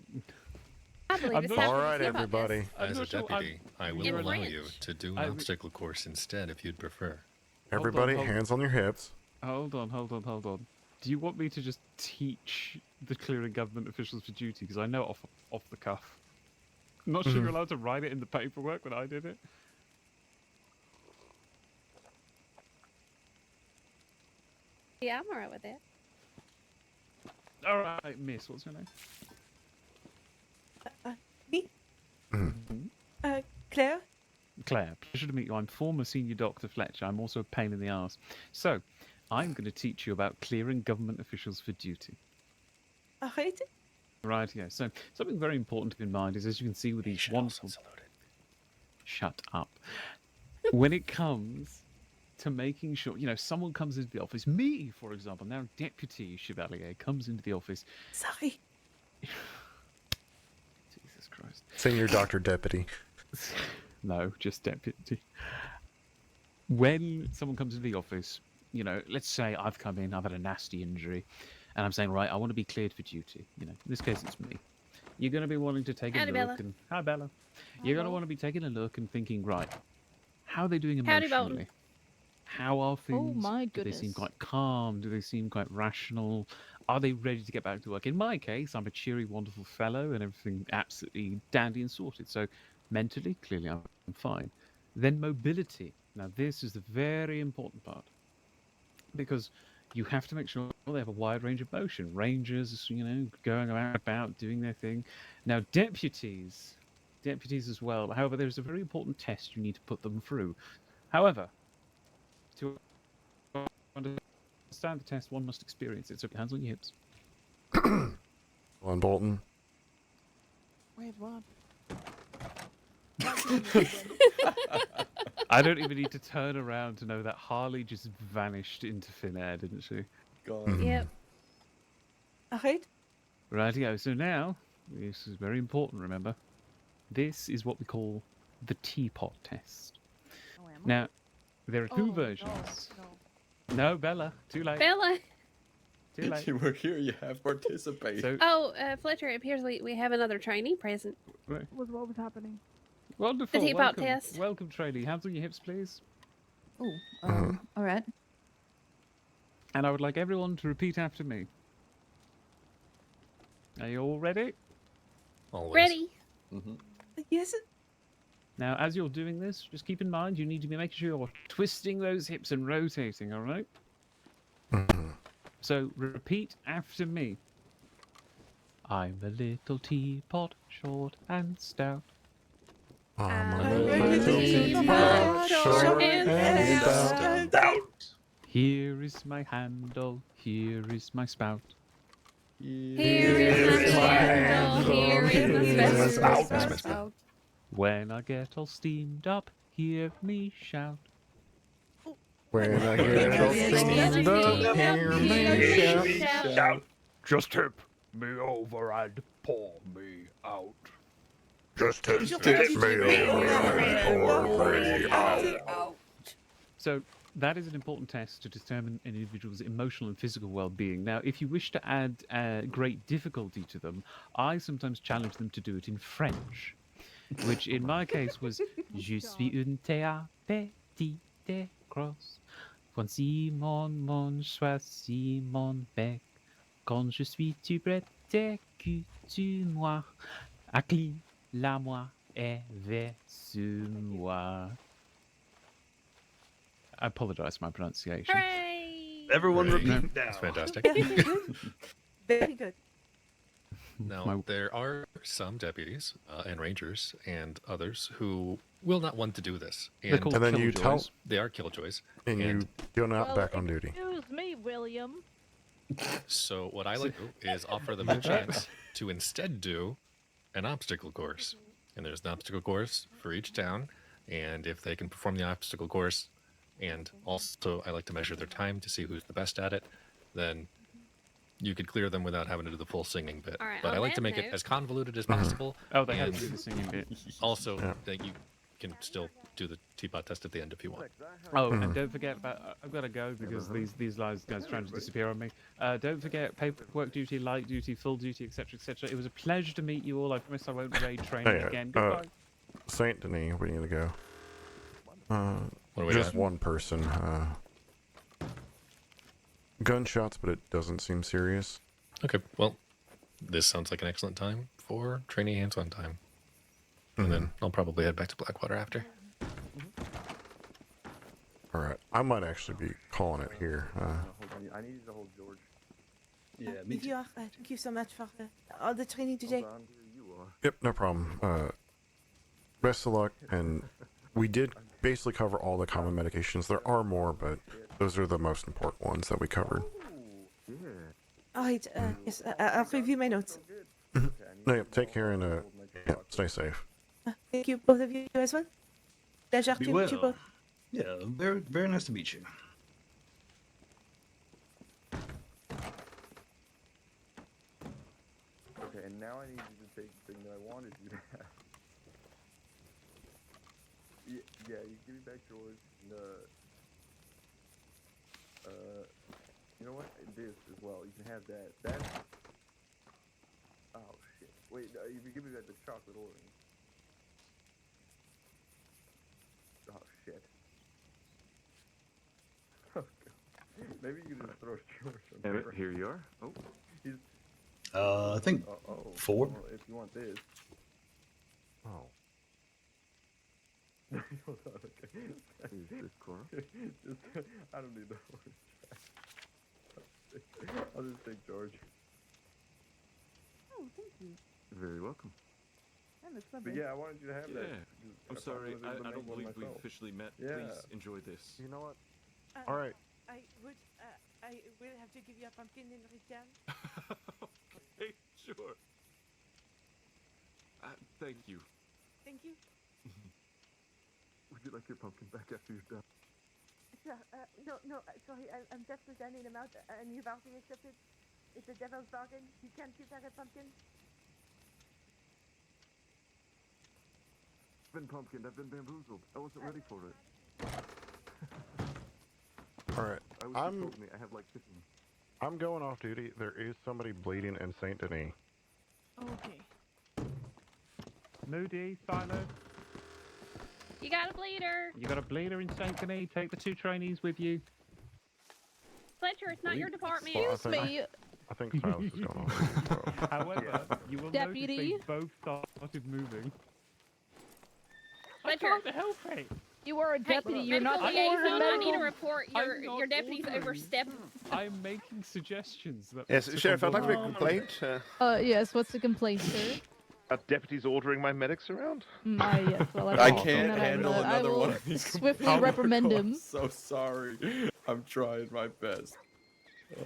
I believe I'm it's not- time All for right, the skip up, everybody. yes. I'm As a not sure deputy, I will In allow you French. to do an I- obstacle course instead if you'd prefer. Everybody, hold on. hands on your hips. Hold on. Do you want me to just teach the clearing government officials for duty? Because I know it off the cuff. I'm not sure you're allowed to write it in the paperwork when I did it. Yeah, I'm alright with that. All right, Miss. What's your name? Me? Mm-hmm. Claire? Claire. Pleasure to meet you. I'm former senior Dr. Fletcher. I'm also a pain in the arse. So, I'm going to teach you about clearing government officials for duty. Alright. Right, yeah. So, something very important to keep in mind is, as you can see with these wonderful... Shut up. When it comes to making sure, you know, someone comes into the office, me, for example, now Deputy Chevalier comes into the office. Sorry. Jesus Christ. Senior Doctor Deputy. No, just Deputy. When someone comes into the office, you know, let's say I've come in, I've had a nasty injury, and I'm saying, right, I want to be cleared for duty. You know, in this case, it's me. You're going to be wanting to take Howdy, a look Bella. and... Hi, Bella. You're going to want to be taking a look and thinking, right, how are they doing Howdy, emotionally? Bolton. Oh How are things? my Do they seem goodness. quite calm? Do they seem quite rational? Are they ready to get back to work? In my case, I'm a cheery, wonderful fellow and everything absolutely dandy and sorted. So mentally, clearly I'm fine. Then mobility. Now this is the very important part. Because you have to make sure they have a wide range of motion. Rangers, you know, going about doing their thing. Now deputies, deputies as well. However, there's a very important test you need to put them through. However, to understand the test, one must experience it. So hands on your hips. On Bolton. Wait, what? I don't even need to turn around to know that Harley just vanished into thin air, didn't she? Yep. Alright. Rightio. So now, this is very important, remember. This is what we call the teapot test. Oh, am I? Now, there are two Oh, versions. No. No, Bella, too late. Bella. Too late. You were here, you have participated. So, Oh, Fletcher, it appears we have another trainee present. right. What was happening? Wonderful. The teapot welcome. test. Welcome, trainee. Hands on your hips, please. Oh, all right. And I would like everyone to repeat after me. Are you all ready? Always. Ready? Mm-hmm. Yes. Now, as you're doing this, just keep in mind you need to be making sure you're twisting those hips and rotating, all right? So, repeat after me. I'm a little teapot, short and stout. I'm a little teapot, short and stout. Here is my handle, here is my spout. Here is my handle, here is my spout. When I get all steamed up, hear me shout. When I get all steamed up, hear me shout. Just tip me over and pour me out. Just tip me over and pour me out. So that is an important test to determine an individual's emotional and physical well-being. Now, if you wish to add great difficulty to them, I sometimes challenge them to do it in French, which in my case was Je suis une terre petite grosse. Voici mon choisi mon bec. Quand je suis tout près que tu moi, accline la moi et verse-moi. I apologize for my pronunciation. Hooray! Everyone repeat now. That's fantastic. Very good. Now, there are some deputies and rangers and others who will not want to do this. They're called And then you tell, killjoys. They are killjoys. and you go not back on duty. Excuse me, William. So what I like to do is offer them a chance to instead do an obstacle course. And there's an obstacle course for each town. And if they can perform the obstacle course, and also I like to measure their time to see who's the best at it, then you could clear them without having to do the full singing bit. All right, but on I like to that make it note- as convoluted as possible. Oh, they have and to do the singing bit. Also, Yeah. that you can still do the teapot test at the end if you want. Oh, and don't forget about... I've got to go because these guys trying to disappear on me. Don't forget paperwork duty, light duty, full duty, etc., etc. It was a pleasure to meet you all. I promise I won't raid training Hey, again. Goodbye. Saint Denis, we need to go. What do we Just got? one person. Gunshots, but it doesn't seem serious. Okay, well, this sounds like an excellent time for training hands-on time. And then I'll probably head back to Blackwater after. All right, I might actually be calling it here. I need you to hold George. Yeah, me too. Thank you so much for all the training today. Yep, no problem. Best of luck, and we did basically cover all the common medications. There are more, but those are the most important ones that we covered. All right. Yes, I'll review my notes. No, yep, take care and yeah, stay safe. Thank you, both of you as well. Pleasure Be to meet you well. both. Yeah, very, very nice to meet you. Okay, and now I need you to take the thing that I wanted you to have. Yeah, you give me back George. You know what? This as well. You can have that. That's. Oh shit! Wait, you can give me that the chocolate orange. Oh shit. Maybe you can just throw George on Damn it, there. here you are. Oh. He's. I think Oh, 4. well, if you want this. Oh. Hold on, okay. Is this Cora? Just, I don't need the orange. I'll just take George. Oh, thank you. Very welcome. But yeah, I wanted you to have that. I'm sorry. I don't believe we officially met. Yeah. Please enjoy this. You know what? Uh, All right. I will have to give you a pumpkin in return. Okay, sure. Thank you. Thank you. Would you like your pumpkin back after you're done? No, sorry, I'm just presenting him out, and you've already accepted. It's a devil's bargain. You can't keep that pumpkin. I've been pumpkined. I've been bamboozled. I wasn't ready for it. All right. I wish you told me. I have like 15. I'm going off duty. There is somebody bleeding in Saint Denis. Okay. Moody, Philo, You got a bleeder. you got a bleeder in St. Denis. Take the 2 trainees with you. Fletcher, it's not your department. Well, I think Silas is going off. However, you will Deputy? notice they both started moving. Fletcher, I can't help it. You are a deputy. You're not medical the liaison. I need to medical. report I'm your not deputy's ordering. overstepping. I'm making suggestions. That Yes, Mr. Sheriff, I'd like to make a Convoy- complaint. Yes. What's the complaint, sir? Deputies ordering my medics around? Yes. Well, I can't handle another I will one of these. swiftly complaints. reprimand him. I'm so sorry. I'm trying my best. Oh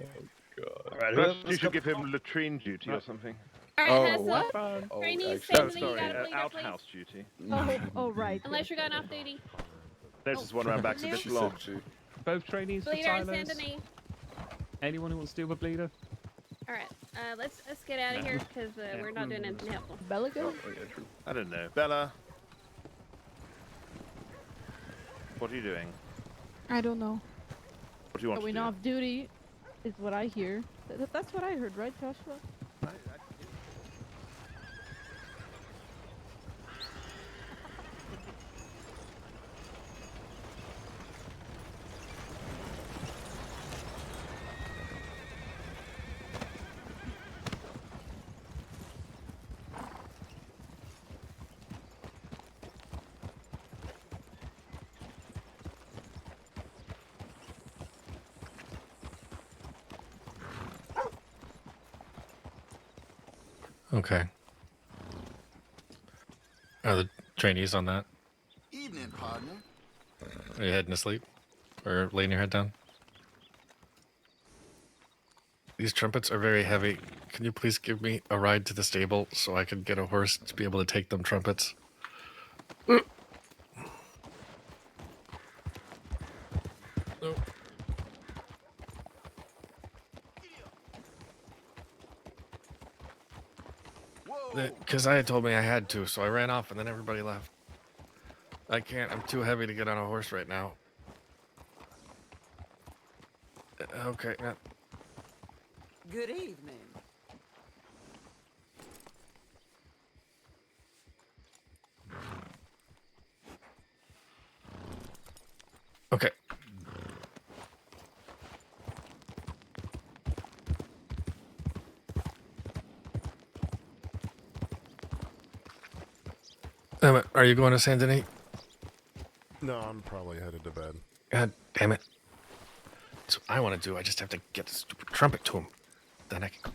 God. All right, you should give him latrine duty or something. All right, Hessa. What? Oh, Trainees, actually, Saint Denis, you Sorry, got a bleeder, please. outhouse duty. Oh, right. Unless you're going off duty. There's one round back's a bit she blocked. said Both trainees for Bleeder in Saint Silas. Denis. Anyone who wants to deal with bleeder? All right, let's get out of here because we're not doing anything helpful. Bella go? Oh, yeah, true. I don't know. Bella. What are you doing? I don't know. What do you want Going to do? off duty is what I hear. That's what I heard, right, Joshua? Okay. Are the trainees on that? Evening, partner. Are you heading to sleep? Or laying your head down? These trumpets are very heavy. Can you please give me a ride to the stable so I can get a horse to be able to take them trumpets? Oh. Because I had told me I had to, so I ran off and then everybody left. I can't. I'm too heavy to get on a horse right now. Okay. Good evening. Okay. Damn it. Are you going to Saint Denis? No, I'm probably headed to bed. God damn it. That's what I want to do. I just have to get the stupid trumpet to him. Then I can...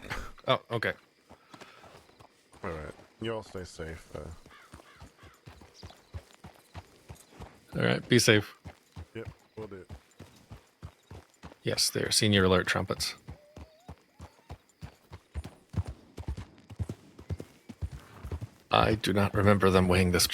Oh, okay. All right. You all stay safe. All right. Be safe. Yep, we'll do it. Yes, they're senior alert trumpets. I do not remember them weighing this.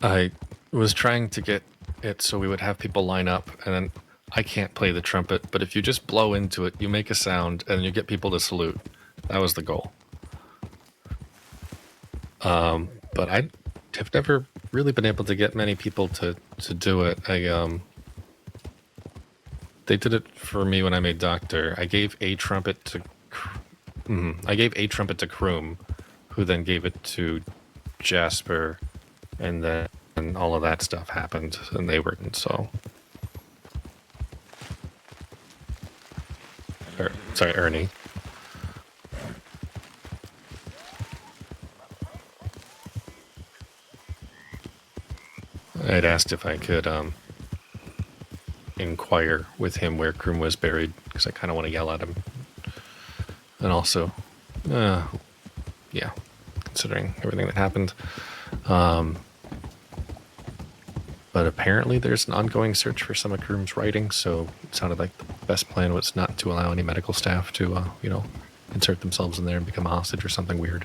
I was trying to get it so we would have people line up, and then I can't play the trumpet, but if you just blow into it, you make a sound, and you get people to salute. That was the goal. But I have never really been able to get many people to do it. They did it for me when I made Doctor. I gave a trumpet to Kroom, who then gave it to Jasper, and then and all of that stuff happened, and they were so. Sorry, Ernie. I'd asked if I could inquire with him where Kroom was buried, because I kind of want to yell at him. And also, yeah, considering everything that happened. But apparently there's an ongoing search for some of Kroom's writing, so it sounded like the best plan was not to allow any medical staff to, insert themselves in there and become a hostage or something weird.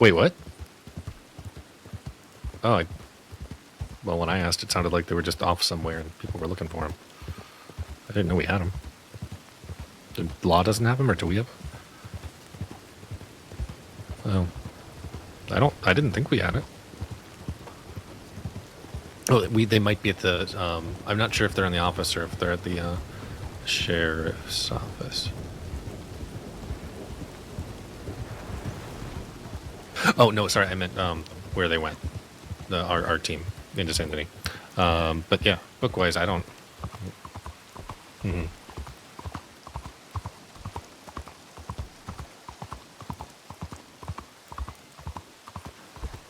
Wait, what? Oh, well, when I asked, it sounded like they were just off somewhere and people were looking for him. I didn't know we had him. The law doesn't have him, or do we have him? Oh. I didn't think we had it. Oh, they might be at the, I'm not sure if they're in the office or if they're at the, sheriff's office. Oh, no, sorry, I meant, where they went. Our team into Saint Denis. But yeah, book-wise, I don't... Mm-hmm.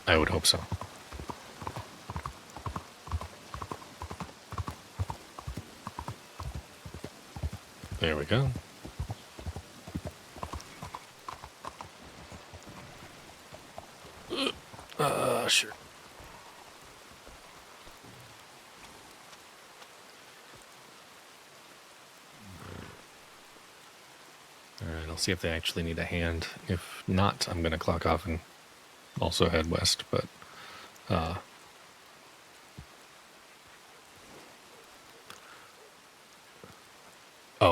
I would hope so. There we go. Sure. Alright, I'll see if they actually need a hand. If not, I'm going to clock off and also head west, but... Oh,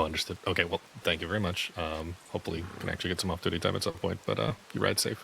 understood. Okay, well, thank you very much. Hopefully we can actually get some off-duty time at some point, but you ride safe.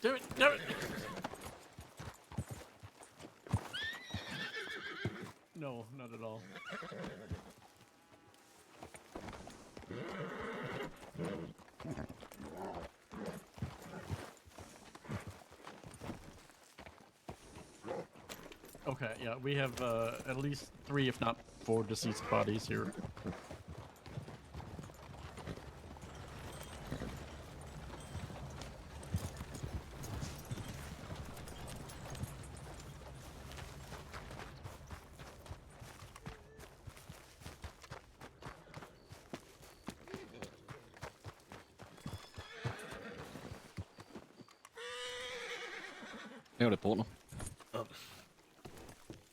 Damn it! Damn it! No, not at all. Okay, yeah, we have at least 3, if not 4, deceased bodies here. Ja, det på nu.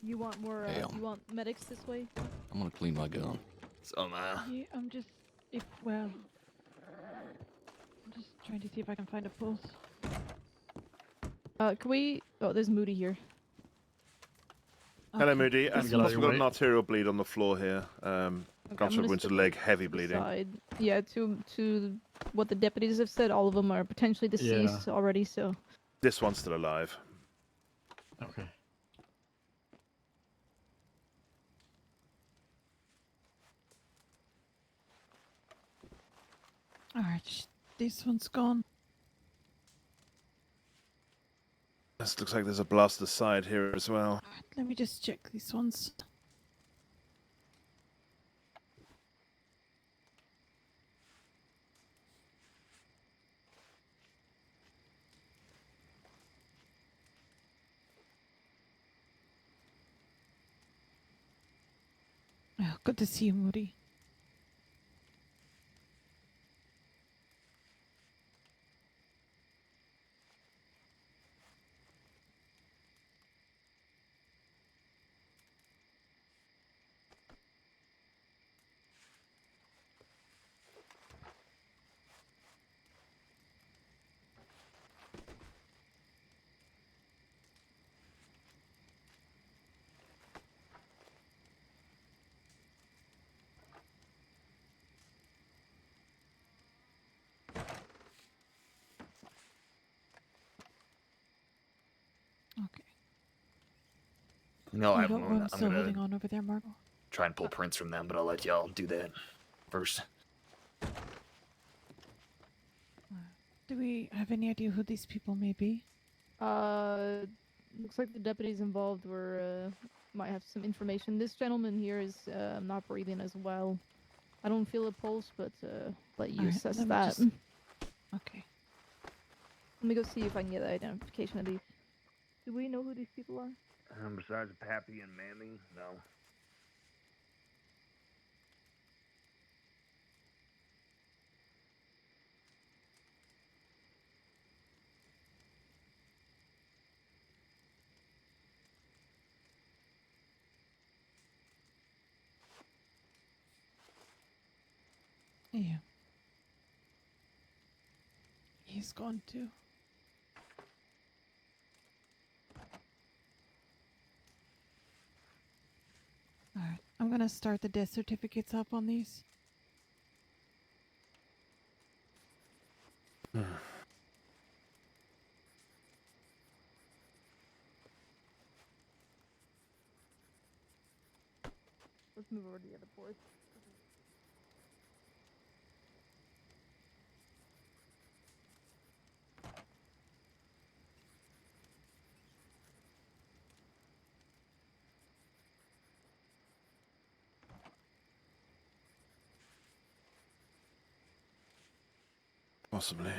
You want more? Damn. You want medics this way? I'm gonna clean my gun. So, Yeah, I'm just I'm just trying to see if I can find a pulse. Can we? Oh, there's Moody here. Hello, Okay. Moody. This We've one's- got an arterial bleed on the floor here. I'm Gunshot gonna wound to the step leg, heavy bleeding. aside. Yeah, to what the deputies have said, all of them are potentially deceased already. So. This one's still alive. Okay. All right, this one's gone. This looks like there's a blaster side here as well. Let me just check these ones. Oh, good to see you, Moody. Okay. No, You I'm, don't I'm, want still gonna holding on over there, Margot. try and pull prints from them, but I'll let y'all do that first. Do we have any idea who these people may be? Looks like the deputies involved might have some information. This gentleman here is not breathing as well. I don't feel a pulse, but let you Alright, assess let me that. just- Okay. Let me go see if I can get the identification of these. Do we know who these people are? Besides Pappy and Mammy, no. Yeah. He's gone too. Alright, I'm gonna start the death certificates up on these. Let's move over to the other ports. Possibly.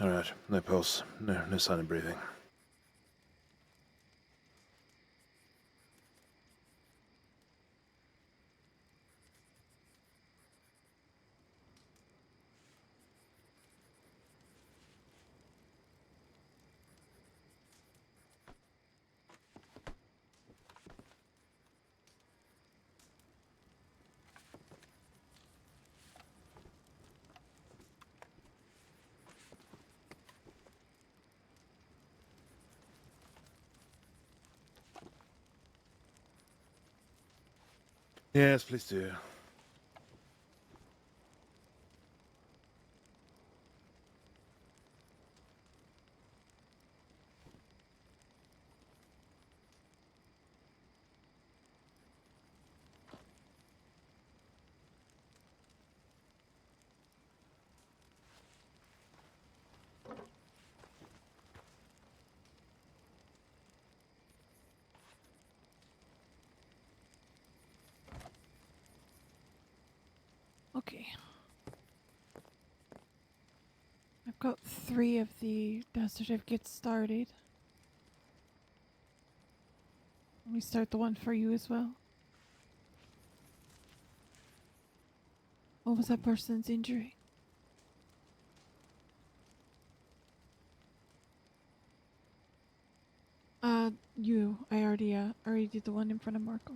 Alright, no pulse, no sign of breathing. Yes, please do. Okay. I've got 3 of the death certificates started. Let me start the one for you as well. What was that person's injury? I already did the one in front of Marco.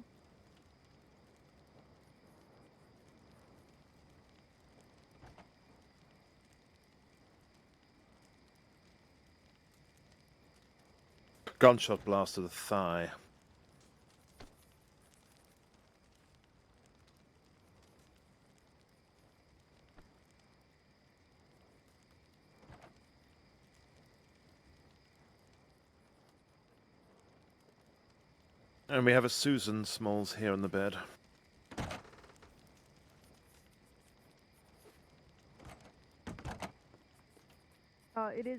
Gunshot blast to the thigh. And we have a Susan Smalls here on the bed.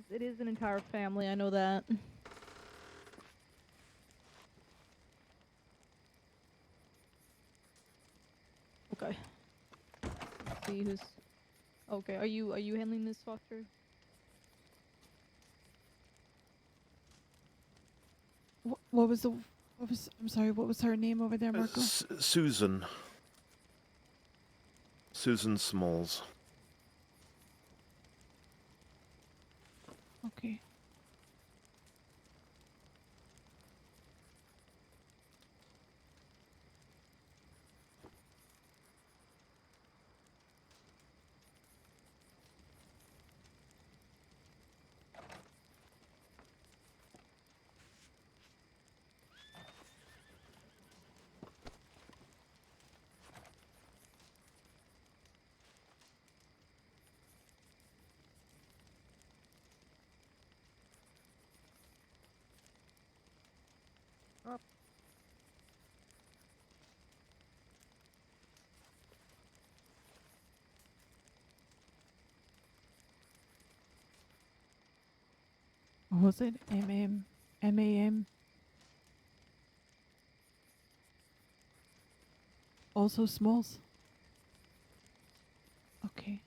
It is an entire family, I know that. Okay. Let's see who's... Okay, are you handling this, Foster? I'm sorry, what was her name over there, Marco? Susan. Susan Smalls. Okay. What was it? M-A-M. Also Smalls? Okay.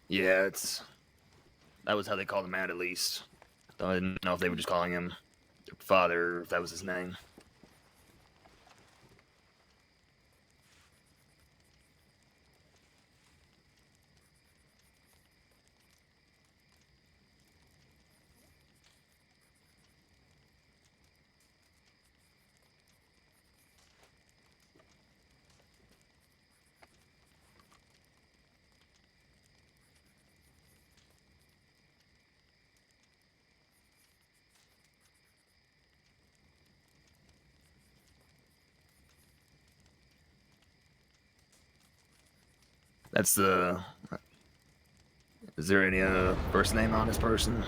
Yeah, that was how they called him out at least. I didn't know if they were just calling him their father or if that was his name. That's the... Is there any first name on this person?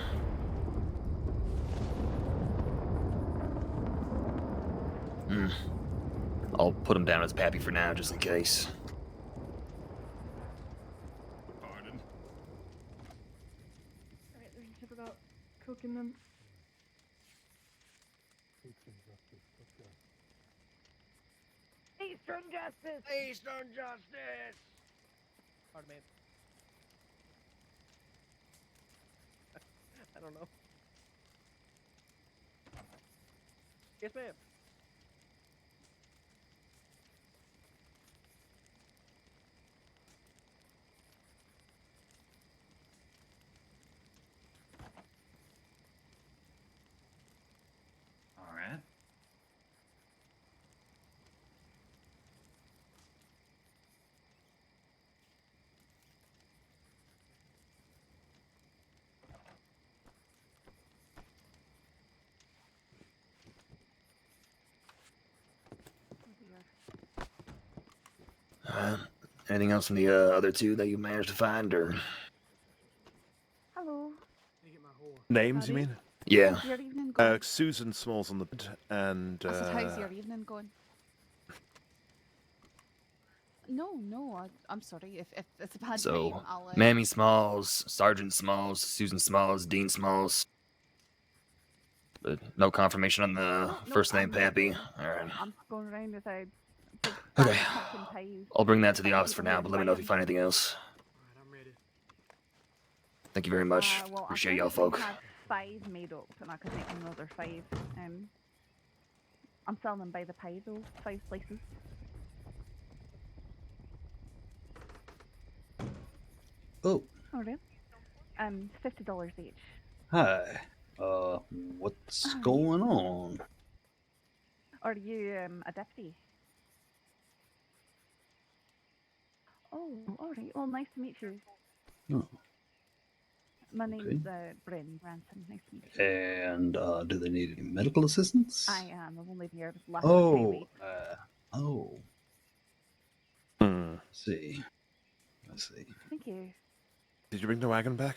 I'll put him down as Pappy for now, just in case. Pardon? Alright, there's a tip about cooking them. Eastern Justice! Eastern Justice! Pardon me. I don't know. Yes, ma'am. All right. Anything else from the other two that you managed to find, or Hello. names? You mean? yeah? How's your evening going? Susan Smalls on the bed, and I said, how's your evening going? No, I'm sorry. If it's a bad So, time, I'll. Mammy Smalls, Sergeant Smalls, Susan Smalls, Dean Smalls. But no confirmation on the first name, Pappy. All right. I'm going around with a big Okay. pumpkin pie. I'll bring that to the Thank office you for for now, but let me know if you waiting. find anything else. Thank you very much. Well, Appreciate I y'all, currently folk. have 5 made up, and I could make another 5. I'm selling them by the pie though, 5 slices. Oh, Alright. $50 each. hi. What's going on? Are you a deputy? Oh, alright. Well, nice to meet you. Oh, My name's Bryn Ransom. Nice to meet you. and do they need any medical assistance? I am. I've only been here last 3 weeks. Oh. Hmm. I see. Thank you. Did you bring the wagon back?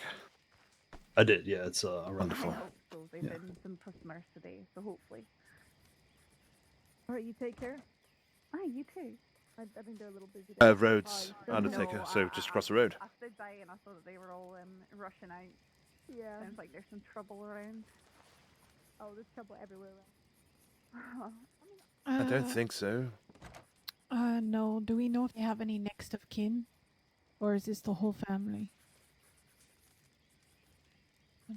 I did, yeah, it's around. Wonderful. I hope so. They've been some customers today, so hopefully. Alright, you take care. Ah, you too. I think they're a little busy. there. Rhodes Oh, Undertaker, No, so just across the road. I stood by and I saw that they were all rushing out. Yeah. Sounds like there's some trouble around. Oh, there's trouble everywhere. I don't think so. No. Do we know if they have any next of kin? Or is this the whole family?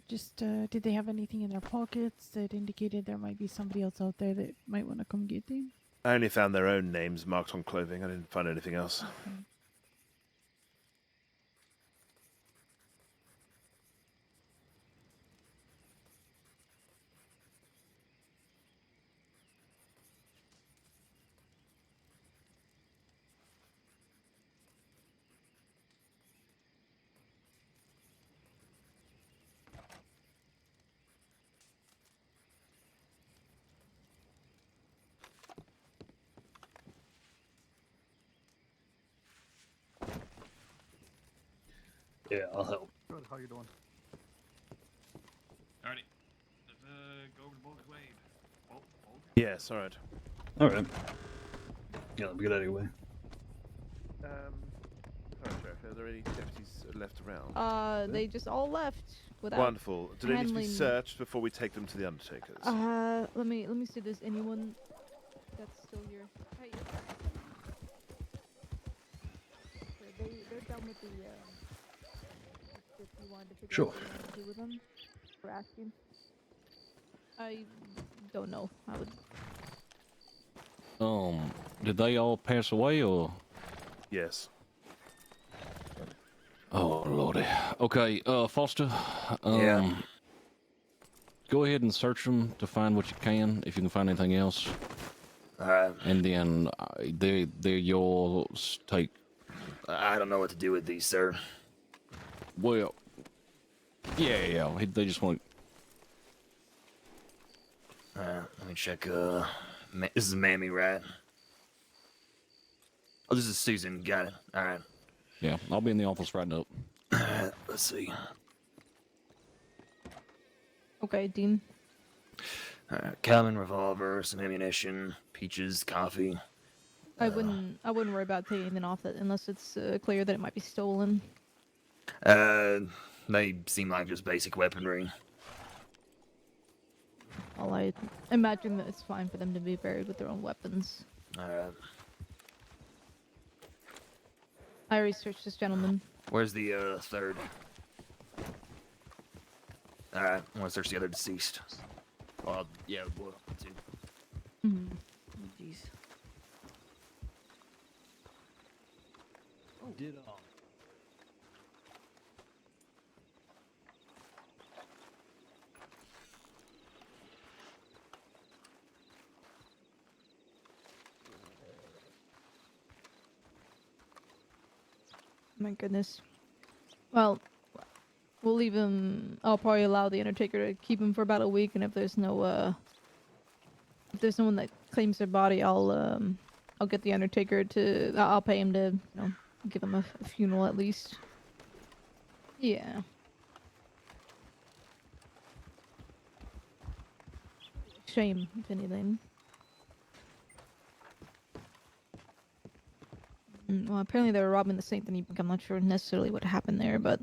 Just, did they have anything in their pockets that indicated there might be somebody else out there that might want to come get them? I only found their own names marked on clothing. I didn't find anything else. Okay. Yeah, I'll help. Good. How you doing? Alrighty. Let's go over to Bulk's Wade. Yes, all right. All right. Yeah, let me get out of your way. Sorry, Sheriff, are there any deputies left around? They just all left without. Wonderful. Do they need to be handling- searched before we take them to the Undertakers? Let me see if there's anyone that's still here. Hey. They're done with the. If you wanted to figure Sure. out what you wanted to do with them, we're asking. I don't know. I would. Did they all pass away or? Yes. Oh lordy. Okay, Foster. Yeah. Go ahead and search them to find what you can, if you can find anything else. All right. And then they're yours. Take. I don't know what to do with these, sir. Well. Yeah. They just want. Let me check. This is Mammy, right? Oh, this is Susan. Got it. All right. Yeah, I'll be in the office right up. Let's see. Okay, Dean. Common revolver, some ammunition, peaches, coffee. I wouldn't worry about taking anything off it unless it's clear that it might be stolen. They seem like just basic weaponry. Well, I imagine that it's fine for them to be buried with their own weapons. I researched this gentleman. Where's the third? Alright, I want to search the other deceased. Well, yeah, well, two. Mm. Jeez. Oh, did My goodness. Well, we'll leave him. I'll probably allow the Undertaker to keep him for about a week, and if there's no, if there's no one that claims their body, I'll I'll get the Undertaker to. I'll pay him to, give him a funeral at least. Yeah. Shame, if anything. Well, apparently they were robbing the Saint Denis Bank. I'm not sure necessarily what happened there, but.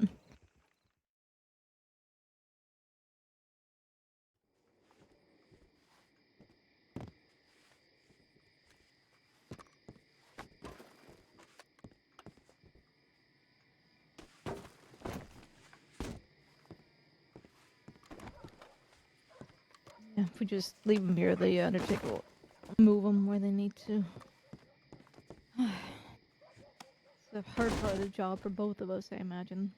Yeah, if we just leave them here, the Undertaker will move them where they need to. It's a hard part of the job for both of us, I imagine.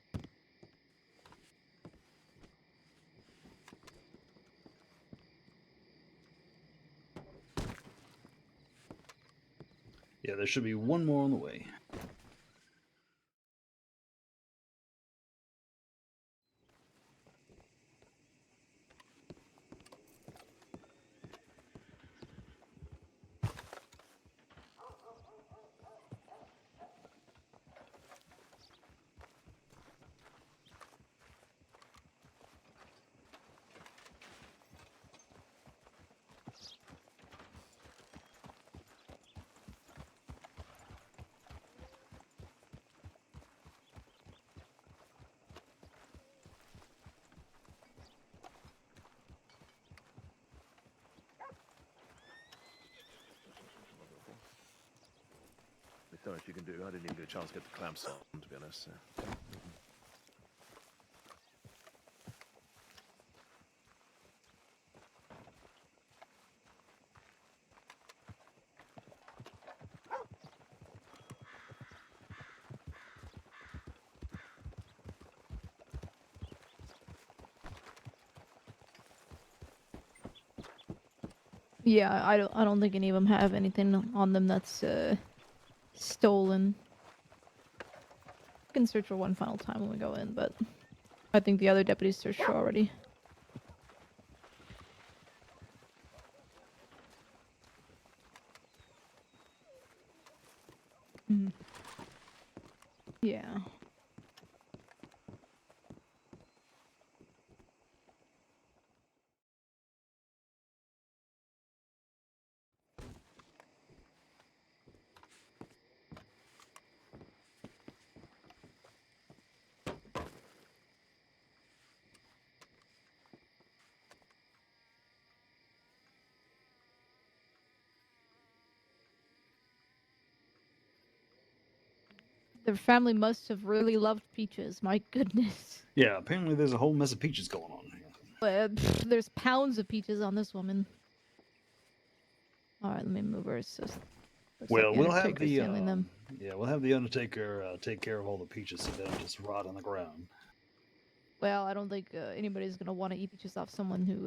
Yeah, there should be one more on the way. There's so much you can do. I didn't even get a chance to get the clamps on, to be honest. So. Yeah, I don't think any of them have anything on them that's stolen. We can search for one final time when we go in, but I think the other deputies searched for already. Yeah. Their family must have really loved peaches. My goodness. Yeah, apparently there's a whole mess of peaches going on here. There's pounds of peaches on this woman. All right, let me move her. So Well, we'll have Undertaker's the handling them. we'll have the Undertaker take care of all the peaches so they don't just rot on the ground. Well, I don't think anybody's gonna want to eat peaches off someone who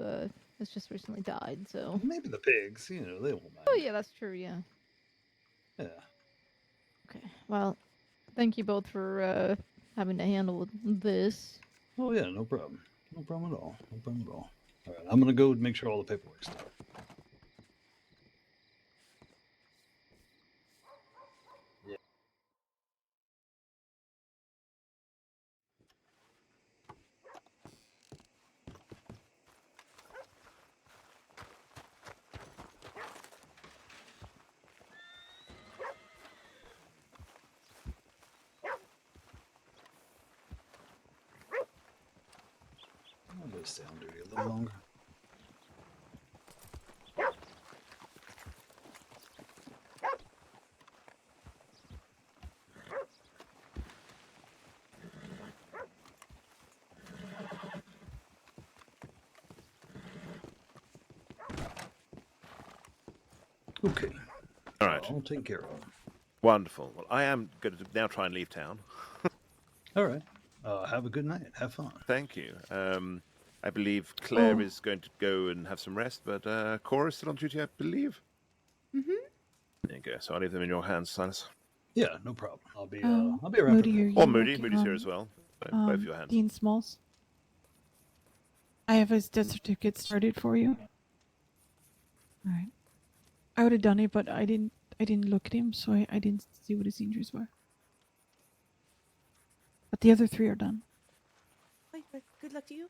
has just recently died. So maybe the pigs, they won't mind. Oh yeah, that's true. Yeah. Yeah. Okay. Well, thank you both for having to handle this. Oh yeah, no problem. No problem at all. No problem at all. All right, I'm gonna go make sure all the paperwork's done. I'm gonna stay on duty a little longer. Okay. All right. I'll take care of them. Wonderful. Well, I am going to now try and leave town. All right. Have a good night. Have fun. Thank you. I believe Claire is going to go and have some rest, but Cora's still on duty, I believe. Mm-hmm. There you go. So I'll leave them in your hands, Silas. Yeah, no problem. I'll be around. Moody, Or Moody. Moody's here as well. So both of your hands. Dean Smalls. I have his death certificate started for you. Alright. I would have done it, but I didn't. I didn't look at him, so I didn't see what his injuries were. But the other 3 are done. Right, well, good luck to you.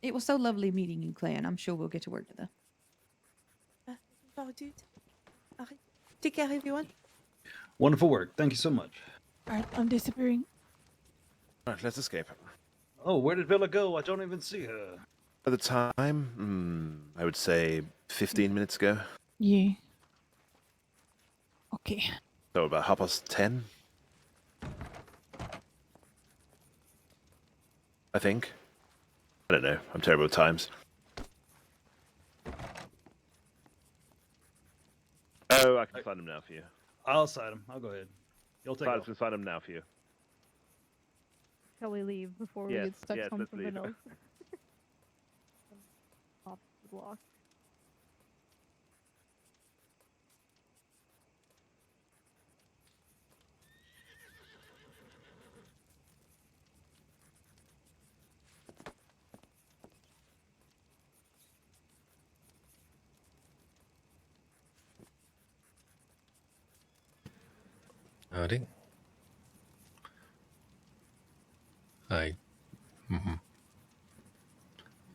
It was so lovely meeting you, Clay, and I'm sure we'll get to work together. Looking forward to it. All right. Take care, everyone. Wonderful work. Thank you so much. Alright, I'm disappearing. Right, let's escape. Oh, where did Villa go? I don't even see her. At the time, I would say 15 minutes ago. Yeah. Okay. So about 10:30. I think. I don't know. I'm terrible with times. Oh, I can find them now for you. I'll side him. I'll go ahead. You'll take Silas can find them now for you. Shall we leave before we Yes, get stuck yes, on let's something leave. else? Off the block. Howdy.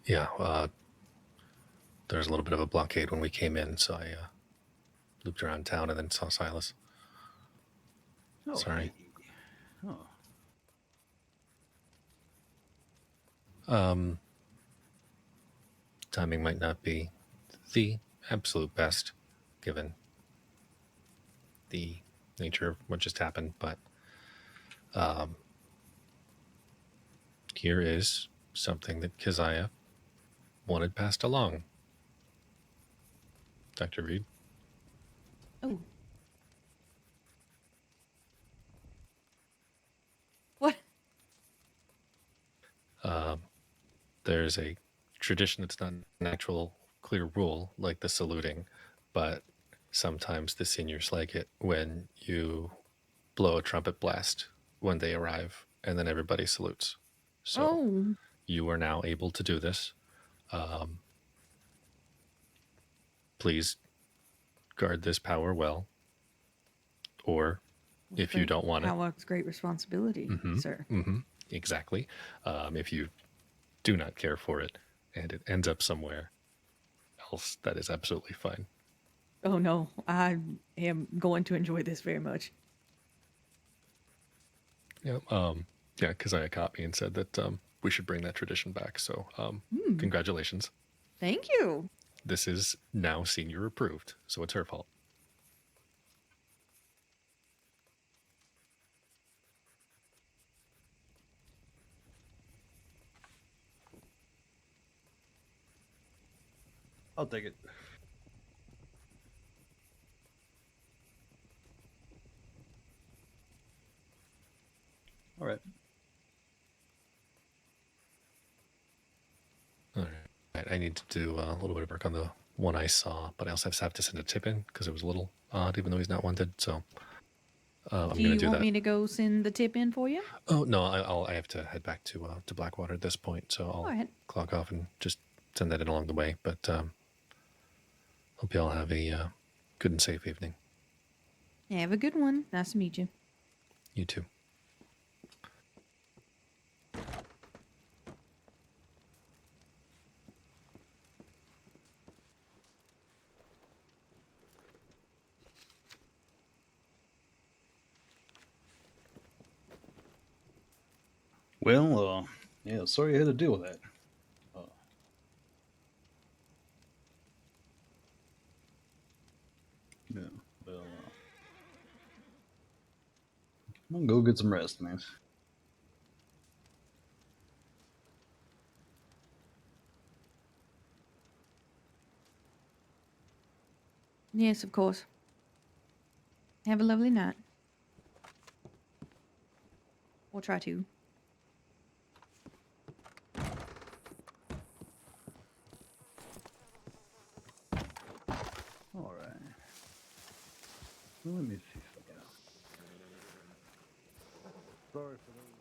Yeah, there's a little bit of a blockade when we came in, so I looped around town and then saw Silas. Oh, Sorry. hey. Oh. Timing might not be the absolute best, given the nature of what just happened, but here is something that Keziah wanted passed along. Dr. Reed? Oh. What? There's a tradition that's not an actual clear rule, like the saluting, but sometimes the seniors like it when you blow a trumpet blast when they arrive, and then everybody salutes. So you are now able to do this. Please guard this power well, or if you don't want it. Power is great responsibility, sir. Exactly. If you do not care for it and it ends up somewhere else, that is absolutely fine. Oh no, I am going to enjoy this very much. Yeah. Yeah, Keziah caught me and said that we should bring that tradition back. So congratulations. Thank you. This is now senior approved, so it's her fault. I'll take it. All right. All right. I need to do a little bit of work on the one I saw, but I also have to send a tip in because it was a little odd, even though he's not wanted. So I'm Do going to you do want that. me to go send the tip in for you? Oh no, I have to head back to Blackwater at this point, so I'll All right. clock off and just send that in along the way. But hope you all have a good and safe evening. Have a good one. Nice to meet you. You too. Well, yeah, sorry you had to deal with that. Yeah, well, I'm gonna go get some rest, man. Yes, of course. Have a lovely night. We'll try to. All right. Well, let me see if I can. Sorry for those.